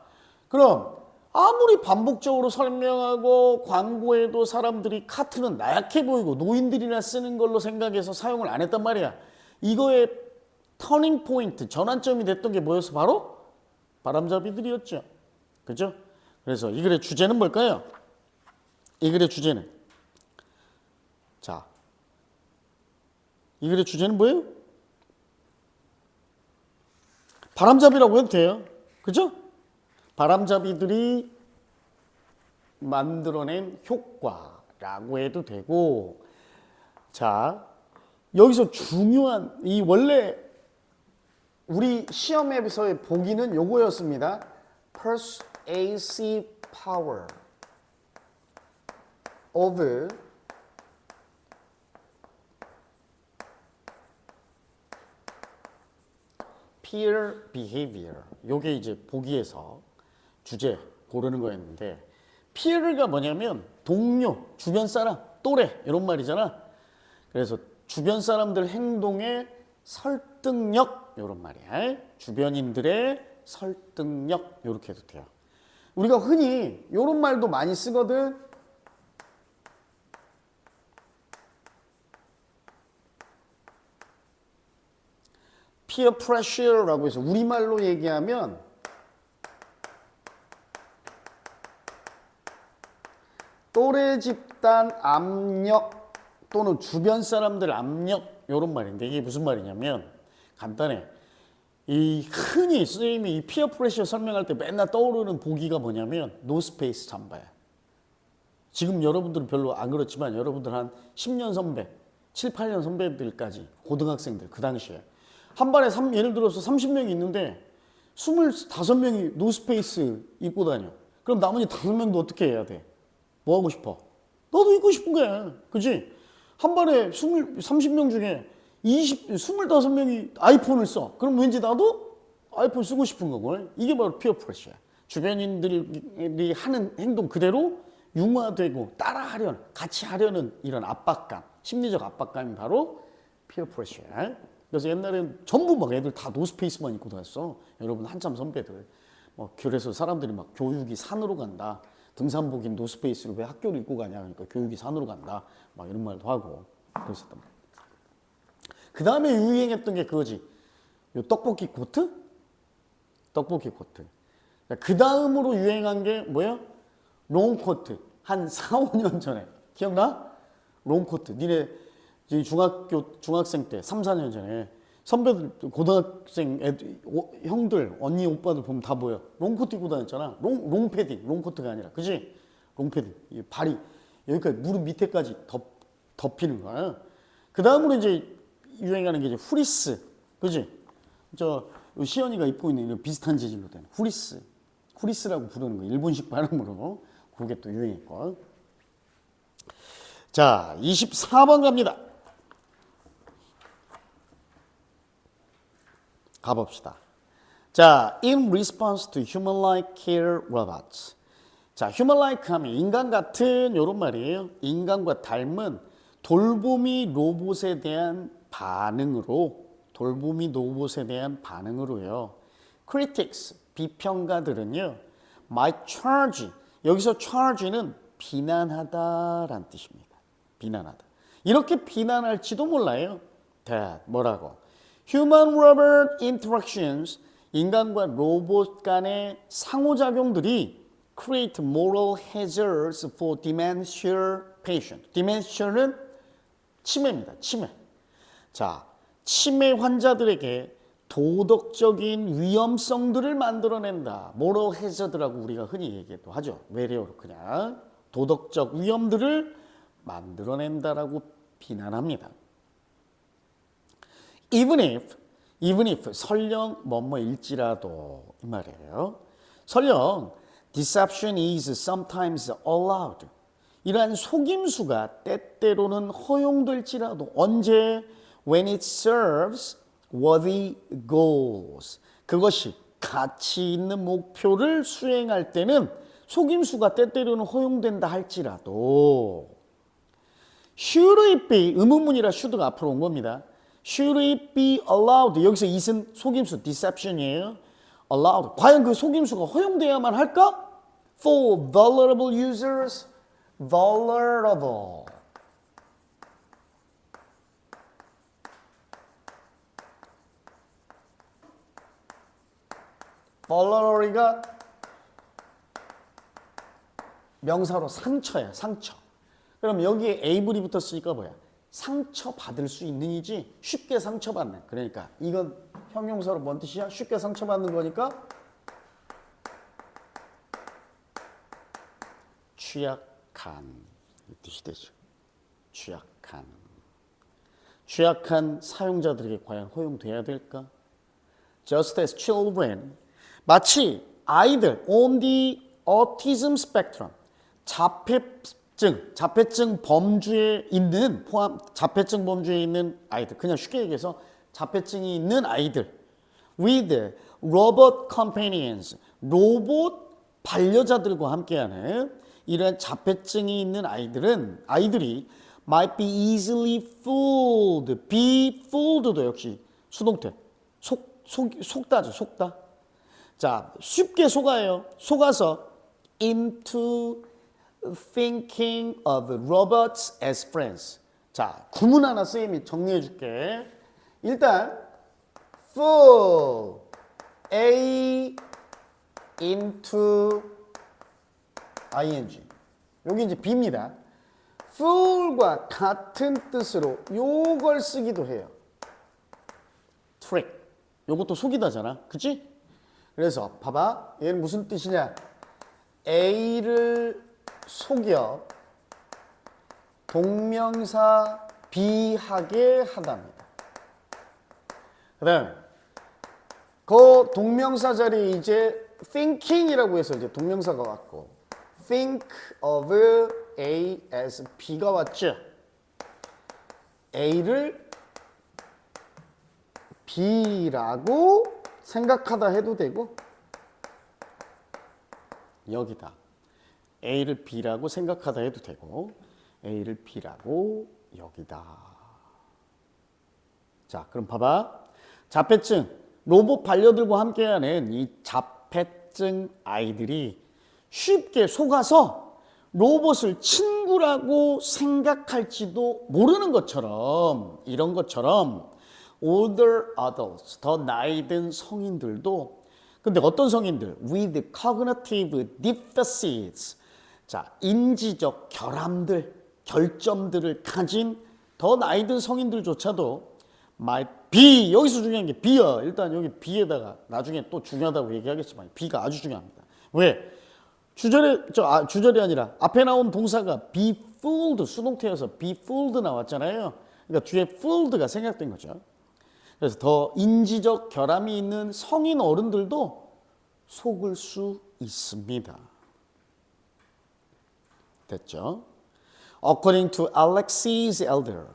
그럼 아무리 반복적으로 설명하고 광고에도 사람들이 카트는 나약해 보이고 노인들이나 쓰는 걸로 생각해서 사용을 안 했단 말이야. 이거의 터닝 포인트, 전환점이 됐던 게 뭐였어? 바로 바람잡이들이었죠. 그죠? 그래서 이 글의 주제는 뭘까요? 이 글의 주제는 자, 이 글의 주제는 뭐예요? 바람잡이라고 해도 돼요. 그죠? 바람잡이들이 만들어낸 효과라고 해도 되고 자, 여기서 중요한 이 원래 우리 시험에서의 보기는 요거였습니다. persuasive power of peer behavior. 요게 이제 보기에서 주제 고르는 거였는데 peer가 뭐냐면 동료, 주변 사람, 또래 이런 말이잖아. 그래서 주변 사람들 행동의 설득력 이런 말이야. 주변인들의 설득력 이렇게 해도 돼요. 우리가 흔히 이런 말도 많이 쓰거든. peer pressure라고 해서 우리말로 얘기하면 또래 집단 압력 또는 주변 사람들 압력 이런 말인데 이게 무슨 말이냐면 간단해. 이 흔히 선생님이 이 피어 프레셔 설명할 때 맨날 떠오르는 보기가 뭐냐면 노스페이스 잠바야. 지금 여러분들은 별로 안 그렇지만 여러분들 한 10년 선배, 7, 8년 선배들까지 고등학생들 그 당시에 한 반에 예를 들어서 30명이 있는데 25명이 노스페이스 입고 다녀. 그럼 나머지 5명도 어떻게 해야 돼? 뭐 하고 싶어? 나도 입고 싶은 거야. 그치? 한 반에 30명 중에 25명이 아이폰을 써. 그럼 왠지 나도 아이폰 쓰고 싶은 거고. 이게 바로 피어 프레셔야. 주변인들이 하는 행동 그대로 융화되고 따라하려는, 같이 하려는 이런 압박감, 심리적 압박감이 바로 피어 프레셔야. 그래서 옛날엔 전부 막 애들 다 노스페이스만 입고 다녔어. 여러분 한참 선배들. 그래서 사람들이 막 교육이 산으로 간다. 등산복인 노스페이스를 왜 학교를 입고 가냐. 그러니까 교육이 산으로 간다. 막 이런 말도 하고 그랬었단 말이야. 그 다음에 유행했던 게 그거지. 요 떡볶이 코트? 떡볶이 코트. 그 다음으로 유행한 게 뭐야? 롱코트. 한 4, 5년 전에. 기억나? 롱코트. 니네 중학생 때 3, 4년 전에 선배들, 고등학생 애들, 형들, 언니, 오빠들 보면 다 보여. 롱코트 입고 다녔잖아. 롱패딩. 롱코트가 아니라. 그지? 롱패딩. 발이 여기까지 무릎 밑에까지 덮이는 거야. 그 다음으로 이제 유행하는 게 이제 후리스. 그지? 시연이가 입고 있는 이런 비슷한 재질로 된 후리스. 후리스라고 부르는 거. 일본식 발음으로. 그게 또 유행했고. 자, 24번 갑니다. 가봅시다. 자, in response to human-like care robots. 자, human-like 하면 인간 같은 이런 말이에요. 인간과 닮은 돌보미 로봇에 대한 반응으로요. critics, 비평가들은요. might charge, 여기서 charge는 비난하다라는 뜻입니다. 비난하다. 이렇게 비난할지도 몰라요. 뭐라고? Human robot interactions, 인간과 로봇 간의 상호작용들이 create moral hazards for dementia patient. dementia는 치매입니다. 치매. 자, 치매 환자들에게 도덕적인 위험성들을 만들어낸다. moral hazard라고 우리가 흔히 얘기도 하죠. 외래어로 그냥 도덕적 위험들을 만들어낸다라고 비난합니다. Even if 설령 뭐뭐일지라도 이 말이에요. 설령 deception is sometimes allowed. 이러한 속임수가 때때로는 허용될지라도 언제 when it serves worthy goals. 그것이 가치 있는 목표를 수행할 때는 속임수가 때때로는 허용된다 할지라도 should it be 의문문이라 should가 앞으로 온 겁니다. Should it be allowed? 여기서 it은 속임수, deception이에요. allowed. 과연 그 속임수가 허용돼야만 할까? For vulnerable users, vulnerable. vulnerable가 명사로 상처야, 상처. 그럼 여기에 able이 붙었으니까 뭐야? 상처받을 수 있는이지 쉽게 상처받는. 그러니까 이건 형용사로 뭔 뜻이야? 쉽게 상처받는 거니까 취약한 이 뜻이 되죠. 취약한 사용자들에게 과연 허용돼야 될까? Just as children, 마치 아이들 on the autism spectrum, 자폐증 범주에 있는 자폐증 범주에 있는 아이들, 그냥 쉽게 얘기해서 자폐증이 있는 아이들 with robot companions, 로봇 반려자들과 함께하는 이런 자폐증이 있는 아이들이 might be easily fooled, be fooled도 역시 수동태 속다죠. 속다. 자, 쉽게 속아서 into thinking of robots as friends. 자, 구문 하나 쌤이 정리해 줄게. 일단 fool, a into ing. 여기 이제 b입니다. fool과 같은 뜻으로 요걸 쓰기도 해요. trick. 요것도 속이다잖아. 그치? 그래서 봐봐. 얘는 무슨 뜻이냐? A를 속여 동명사 B하게 하답니다. 그다음 그 동명사 자리에 이제 thinking이라고 해서 이제 동명사가 왔고 think of A as B가 왔죠. A를 B라고 생각하다 해도 되고 여기다 A를 B라고 생각하다 해도 되고 A를 B라고 여기다. 자, 그럼 봐봐. 자폐증, 로봇 반려들과 함께하는 이 자폐증 아이들이 쉽게 속아서 로봇을 친구라고 생각할지도 모르는 것처럼 이런 것처럼 older adults, 더 나이 든 성인들도 근데 어떤 성인들? with cognitive deficits, 자, 인지적 결함들, 결점들을 가진 더 나이 든 성인들조차도 might be, 여기서 중요한 게 be야. 일단 여기 be에다가 나중에 또 중요하다고 얘기하겠지만 be가 아주 중요합니다. 왜? 주절이 아니라 앞에 나온 동사가 be fooled, 수동태여서 be fooled 나왔잖아요. 그러니까 뒤에 fooled가 생략된 거죠. 그래서 더 인지적 결함이 있는 성인 어른들도 속을 수 있습니다. 됐죠? According to Alexis Elder,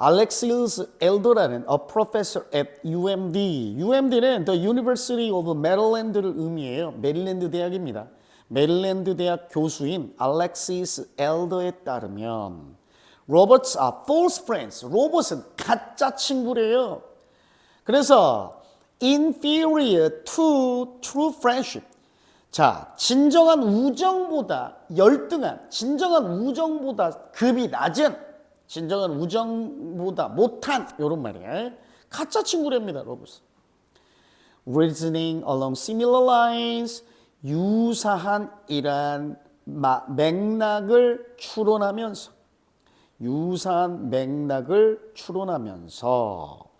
Alexis Elder라는 a professor at UMD. UMD는 The University of Maryland를 의미해요. 메릴랜드 대학입니다. 메릴랜드 대학 교수인 Alexis Elder에 따르면 Robots are false friends. 로봇은 가짜 친구래요. 그래서 inferior to true friendship. 자, 진정한 우정보다 열등한, 진정한 우정보다 급이 낮은, 진정한 우정보다 못한 이런 말이에요. 가짜 친구랍니다, 로봇은. Reasoning along similar lines, 유사한 이러한 맥락을 추론하면서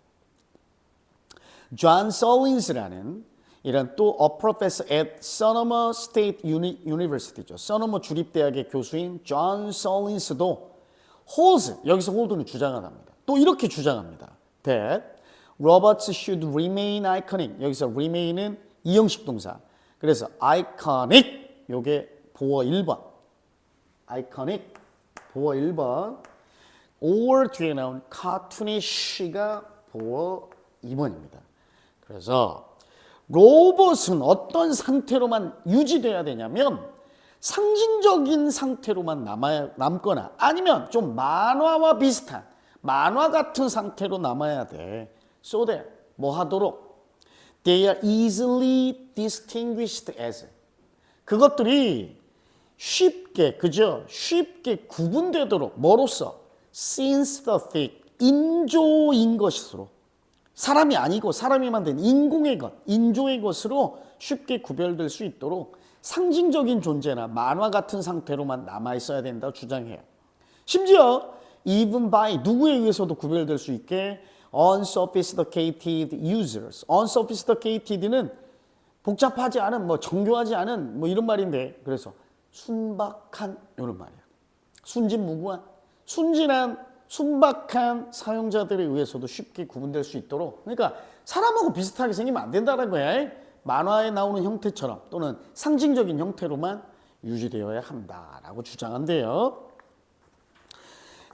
John Sollins라는 이런 또 a professor at Sonoma State University죠. 소노마 주립대학의 교수인 존 솔린스도 holds, 여기서 hold는 주장을 합니다. 또 이렇게 주장합니다. That robots should remain iconic. 여기서 remain은 이형식 동사. 그래서 iconic, 요게 보어 1번. iconic, 보어 1번. or 뒤에 나온 cartoonish가 보어 2번입니다. 그래서 로봇은 어떤 상태로만 유지돼야 되냐면 상징적인 상태로만 남거나 아니면 좀 만화와 비슷한 만화 같은 상태로 남아야 돼. So that 뭐 하도록 they are easily distinguished as, 그것들이 쉽게, 그죠? 쉽게 구분되도록 뭐로써? synthetic, 인조인 것으로, 사람이 아니고 사람이 만든 인공의 것, 인조의 것으로 쉽게 구별될 수 있도록 상징적인 존재나 만화 같은 상태로만 남아있어야 된다고 주장해요. 심지어 even by, 누구에 의해서도 구별될 수 있게 unsophisticated users, unsophisticated는 복잡하지 않은, 뭐 정교하지 않은 뭐 이런 말인데, 그래서 순박한 이런 말이에요. 순진무구한, 순진한, 순박한 사용자들에 의해서도 쉽게 구분될 수 있도록, 그러니까 사람하고 비슷하게 생기면 안 된다는 거야. 만화에 나오는 형태처럼 또는 상징적인 형태로만 유지되어야 한다라고 주장한대요.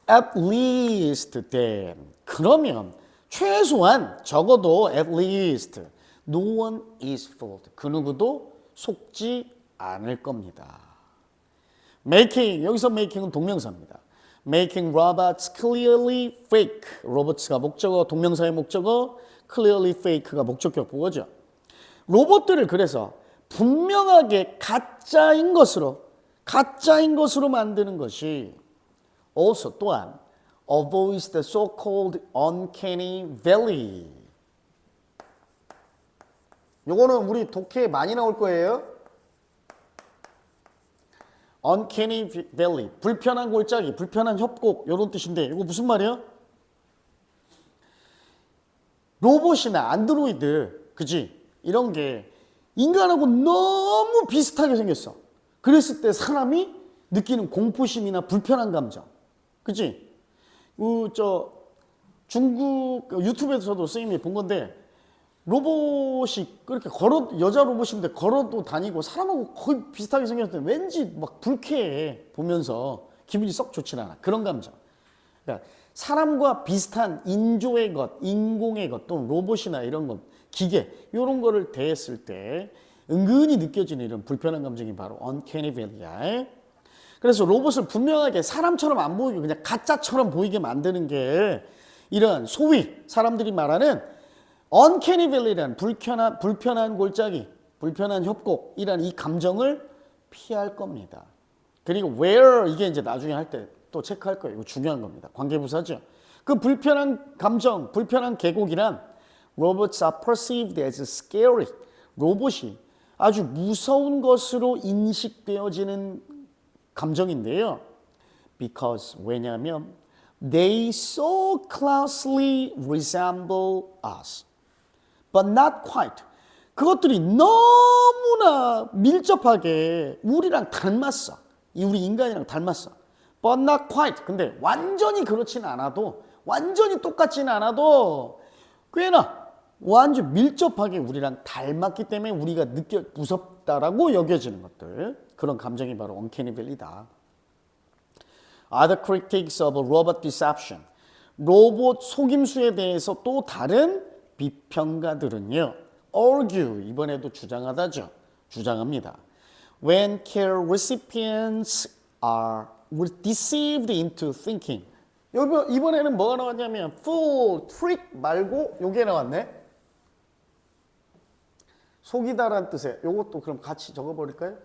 At least then, 그러면 최소한 적어도 at least no one is fooled, 그 누구도 속지 않을 겁니다. Making, 여기서 making은 동명사입니다. Making robots clearly fake, 로봇가 목적어, 동명사의 목적어, clearly fake가 목적격 보고죠. 로봇들을 그래서 분명하게 가짜인 것으로 만드는 것이 also 또한 avoids the so-called uncanny valley. 요거는 우리 독해에 많이 나올 거예요. uncanny valley, 불편한 골짜기, 불편한 협곡 이런 뜻인데 이거 무슨 말이에요? 로봇이나 안드로이드, 그지? 이런 게 인간하고 너무 비슷하게 생겼어. 그랬을 때 사람이 느끼는 공포심이나 불편한 감정, 그치? 중국 유튜브에서도 선생님이 본 건데 로봇이 그렇게 걸어 여자 로봇인데 걸어도 다니고 사람하고 거의 비슷하게 생겼을 때 왠지 막 불쾌해 보면서 기분이 썩 좋진 않아. 그런 감정. 그러니까 사람과 비슷한 인조의 것, 인공의 것 또는 로봇이나 이런 것, 기계 이런 거를 대했을 때 은근히 느껴지는 이런 불편한 감정이 바로 uncanny valley야. 그래서 로봇을 분명하게 사람처럼 안 보이게 그냥 가짜처럼 보이게 만드는 게 이런 소위 사람들이 말하는 uncanny valley라는 불편한 골짜기, 불편한 협곡이라는 이 감정을 피할 겁니다. 그리고 where 이게 이제 나중에 할 때 또 체크할 거예요. 이거 중요한 겁니다. 관계부사죠. 그 불편한 감정, 불편한 계곡이란 robots are perceived as scary. 로봇이 아주 무서운 것으로 인식되어지는 감정인데요. Because 왜냐하면 they so closely resemble us, but not quite. 그것들이 너무나 밀접하게 우리랑 닮았어. 우리 인간이랑 닮았어. But not quite. 근데 완전히 그렇지는 않아도, 완전히 똑같지는 않아도 꽤나 완전 밀접하게 우리랑 닮았기 때문에 우리가 무섭다라고 여겨지는 것들. 그런 감정이 바로 uncanny valley다. Other critics of robot deception. 로봇 속임수에 대해서 또 다른 비평가들은요. argue, 이번에도 주장하다죠. 주장합니다. When care recipients are deceived into thinking. 이번에는 뭐가 나왔냐면 fool, trick 말고 요게 나왔네. 속이다란 뜻에 요것도 그럼 같이 적어버릴까요?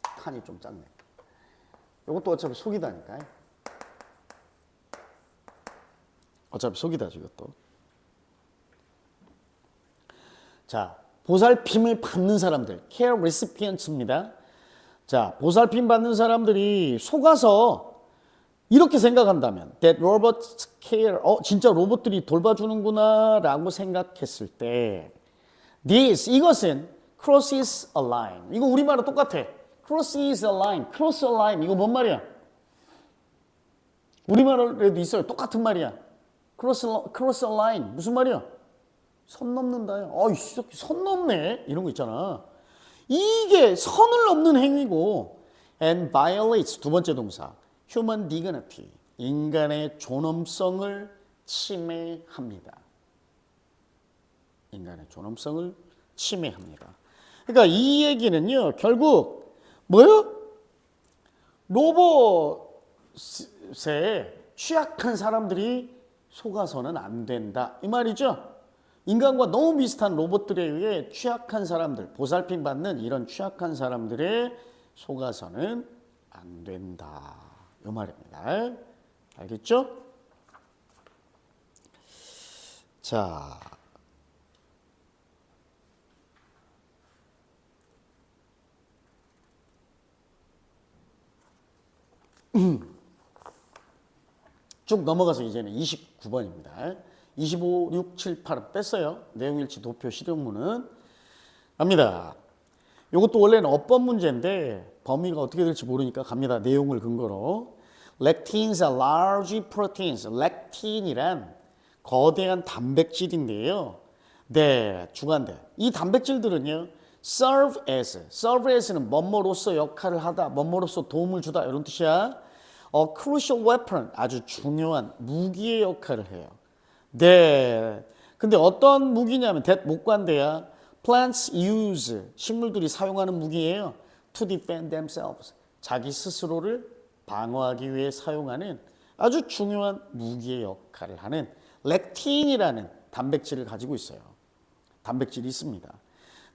칸이 좀 작네. 요것도 어차피 속이다니까. 어차피 속이다죠, 이것도. 자, 보살핌을 받는 사람들, care recipients입니다. 자, 보살핌 받는 사람들이 속아서 이렇게 생각한다면, that robots care, 진짜 로봇들이 돌봐주는구나 라고 생각했을 때, 이것은 crosses a line. 이거 우리말로 똑같아. crosses a line, cross a line. 이거 뭔 말이야? 우리말에도 있어요. 똑같은 말이야. cross a line. 무슨 말이야? 선 넘는다요. 이 새끼 선 넘네. 이런 거 있잖아. 이게 선을 넘는 행위고 and violates 두 번째 동사 human dignity 인간의 존엄성을 침해합니다. 인간의 존엄성을 침해합니다. 그러니까 이 얘기는요. 결국 뭐요? 로봇에 취약한 사람들이 속아서는 안 된다. 이 말이죠. 인간과 너무 비슷한 로봇들에 의해 취약한 사람들, 보살핌 받는 이런 취약한 사람들의 속아서는 안 된다. 이 말입니다. 알겠죠? 자. 쭉 넘어가서 이제는 29번입니다. 25, 6, 7, 8은 뺐어요. 내용일치 도표 실용문은 갑니다. 이것도 원래는 어법 문제인데 범위가 어떻게 될지 모르니까 갑니다. 내용을 근거로. Lectins are large proteins. 렉틴이란 거대한 단백질인데요. 네, 주관대. 이 단백질들은요. serve as는 뭐뭐로서 역할을 하다, 뭐뭐로서 도움을 주다 이런 뜻이야. crucial weapon, 아주 중요한 무기의 역할을 해요. 네. 근데 어떤 무기냐면 목관대야. Plants use, 식물들이 사용하는 무기예요. To defend themselves, 자기 스스로를 방어하기 위해 사용하는 아주 중요한 무기의 역할을 하는 렉틴이라는 단백질을 가지고 있어요. 단백질이 있습니다.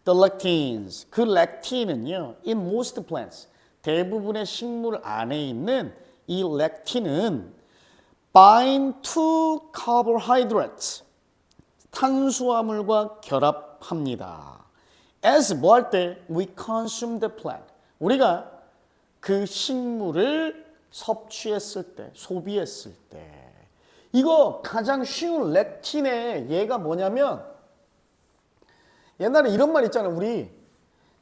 The lectins, 그 렉틴은요. In most plants, 대부분의 식물 안에 있는 이 렉틴은 bind to carbohydrates, 탄수화물과 결합합니다. As 뭐 할 때? We consume the plant. 우리가 그 식물을 섭취했을 때, 소비했을 때. 이거 가장 쉬운 렉틴의 예가 뭐냐면 옛날에 이런 말 있잖아요. 우리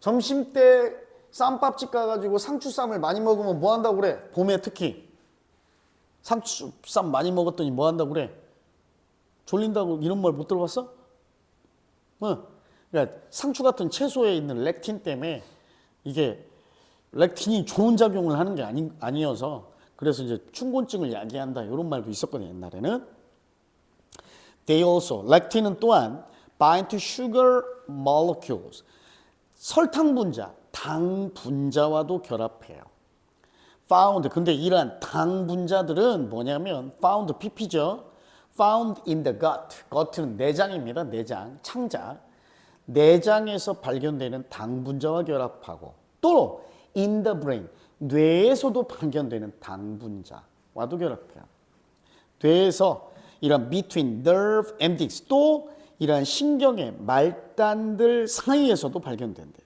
점심때 쌈밥집 가가지고 상추쌈을 많이 먹으면 뭐 한다고 그래? 봄에 특히 상추쌈 많이 먹었더니 뭐 한다고 그래? 졸린다고 이런 말 못 들어봤어? 그러니까 상추 같은 채소에 있는 렉틴 때문에 이게 렉틴이 좋은 작용을 하는 게 아니어서 그래서 이제 춘곤증을 야기한다 이런 말도 있었거든요 옛날에는. They also 렉틴은 또한 bind to sugar molecules 설탕 분자, 당 분자와도 결합해요. Found 근데 이러한 당 분자들은 뭐냐면 found pp죠. Found in the gut. gut는 내장입니다. 내장, 창자. 내장에서 발견되는 당 분자와 결합하고 또 in the brain. 뇌에서도 발견되는 당 분자와도 결합해요. 뇌에서 이런 between nerve endings 또 이러한 신경의 말단들 사이에서도 발견된대요.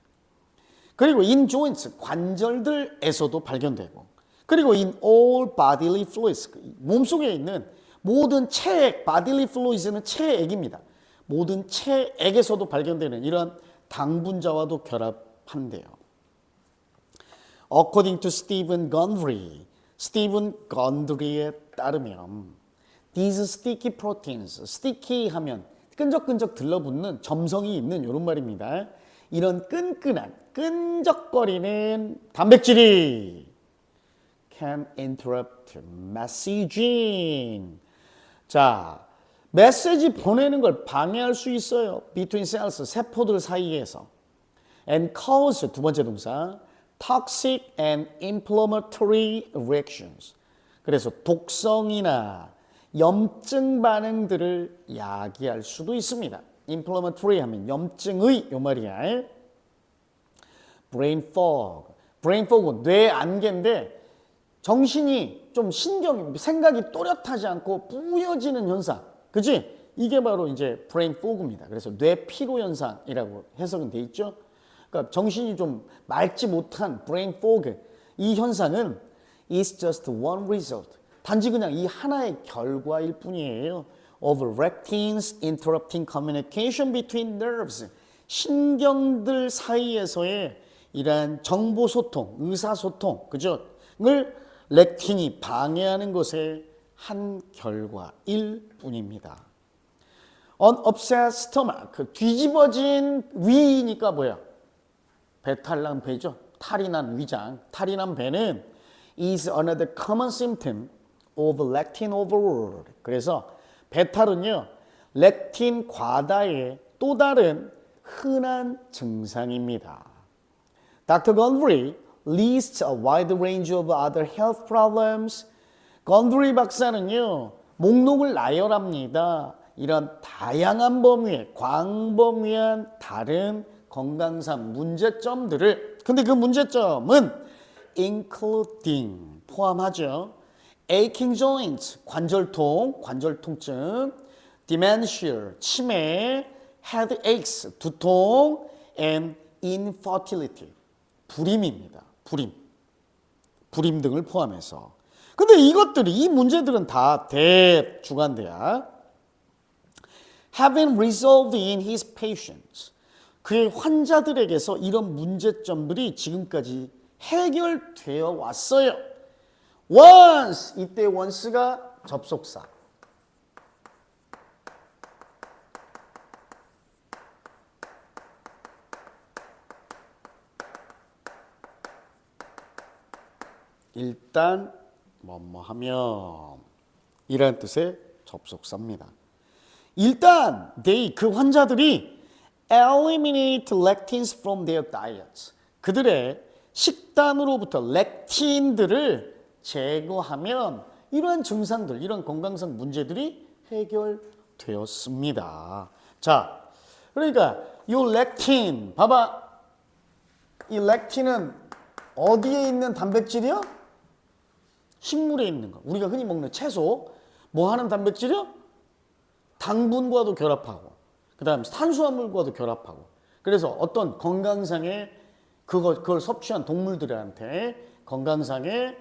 그리고 in joints 관절들에서도 발견되고 그리고 in all bodily fluids 몸속에 있는 모든 체액 bodily fluids는 체액입니다. 모든 체액에서도 발견되는 이런 당 분자와도 결합한대요. According to Stephen Gundry, 스티븐 건드리에 따르면 these sticky proteins, sticky 하면 끈적끈적 들러붙는 점성이 있는 이런 말입니다. 이런 끈끈한 끈적거리는 단백질이 can interrupt messaging. 자, 메시지 보내는 걸 방해할 수 있어요. between cells, 세포들 사이에서. and cause, 두 번째 동사, toxic and inflammatory reactions. 그래서 독성이나 염증 반응들을 야기할 수도 있습니다. inflammatory 하면 염증의 요 말이야. brain fog. brain fog은 뇌 안개인데 정신이 좀 생각이 또렷하지 않고 뿌여지는 현상. 그치? 이게 바로 이제 brain fog입니다. 그래서 뇌 피로 현상이라고 해석은 돼 있죠. 그러니까 정신이 좀 맑지 못한 brain fog. 이 현상은 is just one result. 단지 그냥 이 하나의 결과일 뿐이에요. of lectins interrupting communication between nerves. 신경들 사이에서의 이러한 정보 소통, 의사 소통, 그죠? 을 렉틴이 방해하는 것의 한 결과일 뿐입니다. unupset stomach, 뒤집어진 위니까 뭐야? 배탈 난 배죠. 탈이 난 위장, 탈이 난 배는 is another common symptom of lectin overload. 그래서 배탈은요, 렉틴 과다의 또 다른 흔한 증상입니다. Dr. Gundry lists a wide range of other health problems. 건드리 박사는요, 목록을 나열합니다. 이런 다양한 범위의 광범위한 다른 건강상 문제점들을. 근데 그 문제점은 including 포함하죠. aching joints 관절통, 관절 통증, dementia 치매, headaches 두통, and infertility 불임입니다. 불임 등을 포함해서. 근데 이 문제들은 다 대주관대야. Having resolved in his patients. 그의 환자들에게서 이런 문제점들이 지금까지 해결되어 왔어요. once, 이때 once가 접속사. 일단 뭐뭐 하면 이라는 뜻의 접속사입니다. 일단 그 환자들이 eliminate lectins from their diets. 그들의 식단으로부터 렉틴들을 제거하면 이러한 증상들, 이런 건강상 문제들이 해결되었습니다. 자, 그러니까 이 렉틴, 봐봐. 이 렉틴은 어디에 있는 단백질이요? 식물에 있는 거. 우리가 흔히 먹는 채소. 뭐 하는 단백질이요? 당분과도 결합하고, 그 다음에 탄수화물과도 결합하고. 그래서 어떤 건강상의 그걸 섭취한 동물들한테 건강상의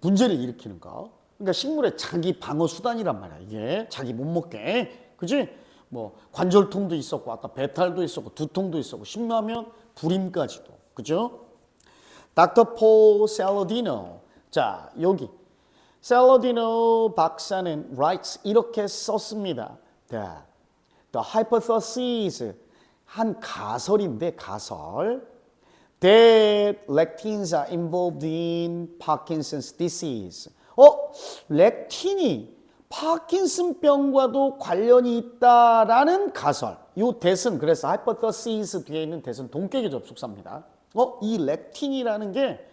문제를 일으키는 거. 그러니까 식물의 자기 방어 수단이란 말이야. 이게 자기 못 먹게. 그지? 뭐 관절통도 있었고, 아까 배탈도 있었고, 두통도 있었고, 심하면 불임까지도. 그죠? Dr. Paul Saladino. 자, 여기 셀러디노 박사는 writes 이렇게 썼습니다. The hypothesis 한 가설인데 가설 that lectins are involved in Parkinson's disease. 렉틴이 파킨슨병과도 관련이 있다라는 가설. 이 that은 그래서 hypothesis 뒤에 있는 that은 동격의 접속사입니다. 이 렉틴이라는 게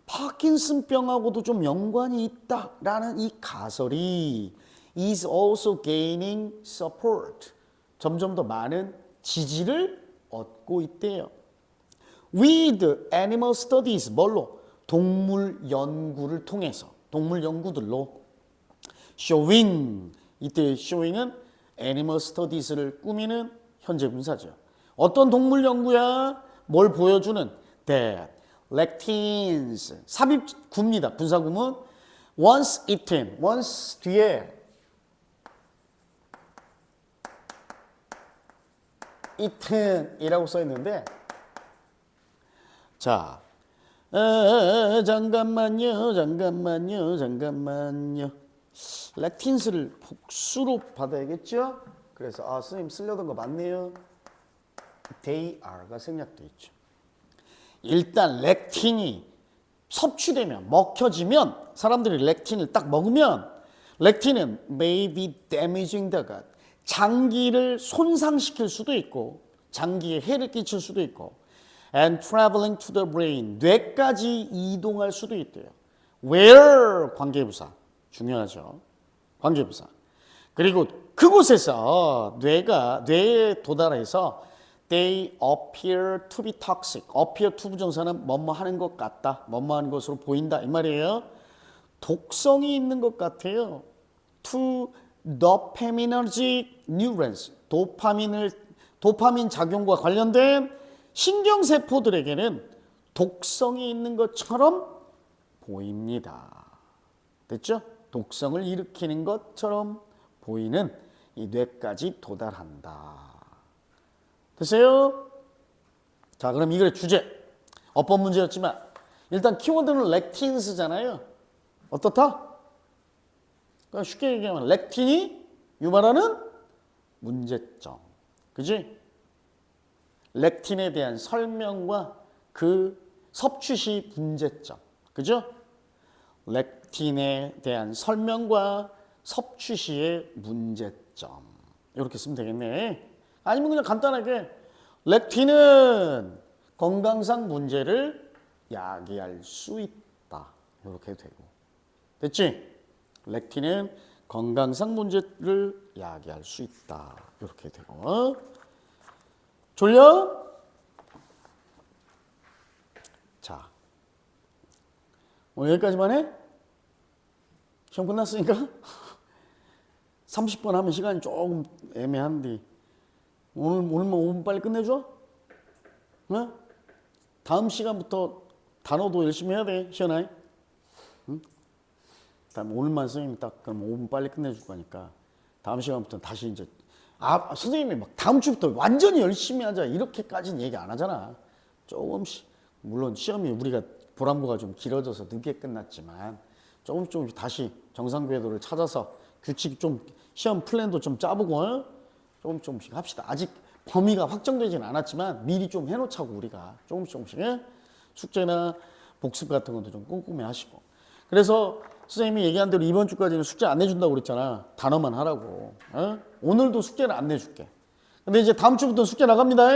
파킨슨병하고도 좀 연관이 있다라는 이 가설이 is also gaining support. 점점 더 많은 지지를 얻고 있대요. With animal studies, 뭘로? 동물 연구를 통해서, 동물 연구들로 showing, 이때 showing은 animal studies를 꾸미는 현재 분사죠. 어떤 동물 연구야? 뭘 보여주는? that lectins, 삽입구입니다. 분사구문 once eaten, once 뒤에 eaten이라고 써 있는데 자, 잠깐만요. 렉틴스를 복수로 받아야겠죠? 그래서 선생님 쓰려던 거 맞네요. they are가 생략돼 있죠. 일단 렉틴이 섭취되면 먹혀지면 사람들이 렉틴을 딱 먹으면 렉틴은 may be damaging the gut 장기를 손상시킬 수도 있고 장기에 해를 끼칠 수도 있고 and traveling to the brain 뇌까지 이동할 수도 있대요. where 관계부사 중요하죠. 관계부사. 그리고 그곳에서 뇌에 도달해서 they appear to be toxic. appear to 부정사는 뭐뭐 하는 것 같다. 뭐뭐 하는 것으로 보인다. 이 말이에요. 독성이 있는 것 같아요. to dopaminergic neurons. 도파민 작용과 관련된 신경세포들에게는 독성이 있는 것처럼 보입니다. 됐죠? 독성을 일으키는 것처럼 보이는 이 뇌까지 도달한다. 됐어요? 자, 그럼 이거의 주제. 어법 문제였지만 일단 키워드는 렉틴스잖아요. 어떻다? 그러니까 쉽게 얘기하면 렉틴이 유발하는 문제점. 그지? 렉틴에 대한 설명과 그 섭취 시 문제점. 그죠? 렉틴에 대한 설명과 섭취 시의 문제점. 이렇게 쓰면 되겠네. 아니면 그냥 간단하게 렉틴은 건강상 문제를 야기할 수 있다. 이렇게 되고. 됐지? 렉틴은 건강상 문제를 야기할 수 있다. 이렇게 되고. 졸려? 자, 오늘 여기까지만 해? 시험 끝났으니까 30분 하면 시간이 조금 애매한데 오늘만 5분 빨리 끝내줘? 네? 다음 시간부터 단어도 열심히 해야 돼, 시연아. 응? 다음 오늘만 선생님이 딱 그럼 5분 빨리 끝내줄 거니까 다음 시간부터 다시 이제 선생님이 막 다음 주부터 완전히 열심히 하자 이렇게까지는 얘기 안 하잖아. 조금씩 물론 시험이 우리가 보람고가 좀 길어져서 늦게 끝났지만 조금씩 다시 정상 궤도를 찾아서 규칙 좀 시험 플랜도 좀 짜보고 조금씩 합시다. 아직 범위가 확정되지는 않았지만 미리 좀 해놓자고 우리가 조금씩 숙제나 복습 같은 것도 좀 꼼꼼히 하시고. 그래서 선생님이 얘기한 대로 이번 주까지는 숙제 안 내준다고 그랬잖아. 단어만 하라고. 오늘도 숙제는 안 내줄게. 근데 이제 다음 주부터 숙제 나갑니다.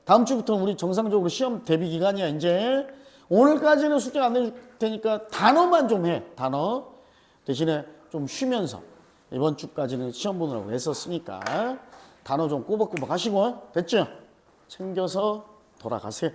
다음 주부터는 우리 정상적으로 시험 대비 기간이야. 이제 오늘까지는 숙제 안 내줄 테니까 단어만 좀 해. 단어 대신에 좀 쉬면서 이번 주까지는 시험 보느라고 애썼으니까 단어 좀 꼬박꼬박 하시고. 됐죠? 챙겨서 돌아가세요.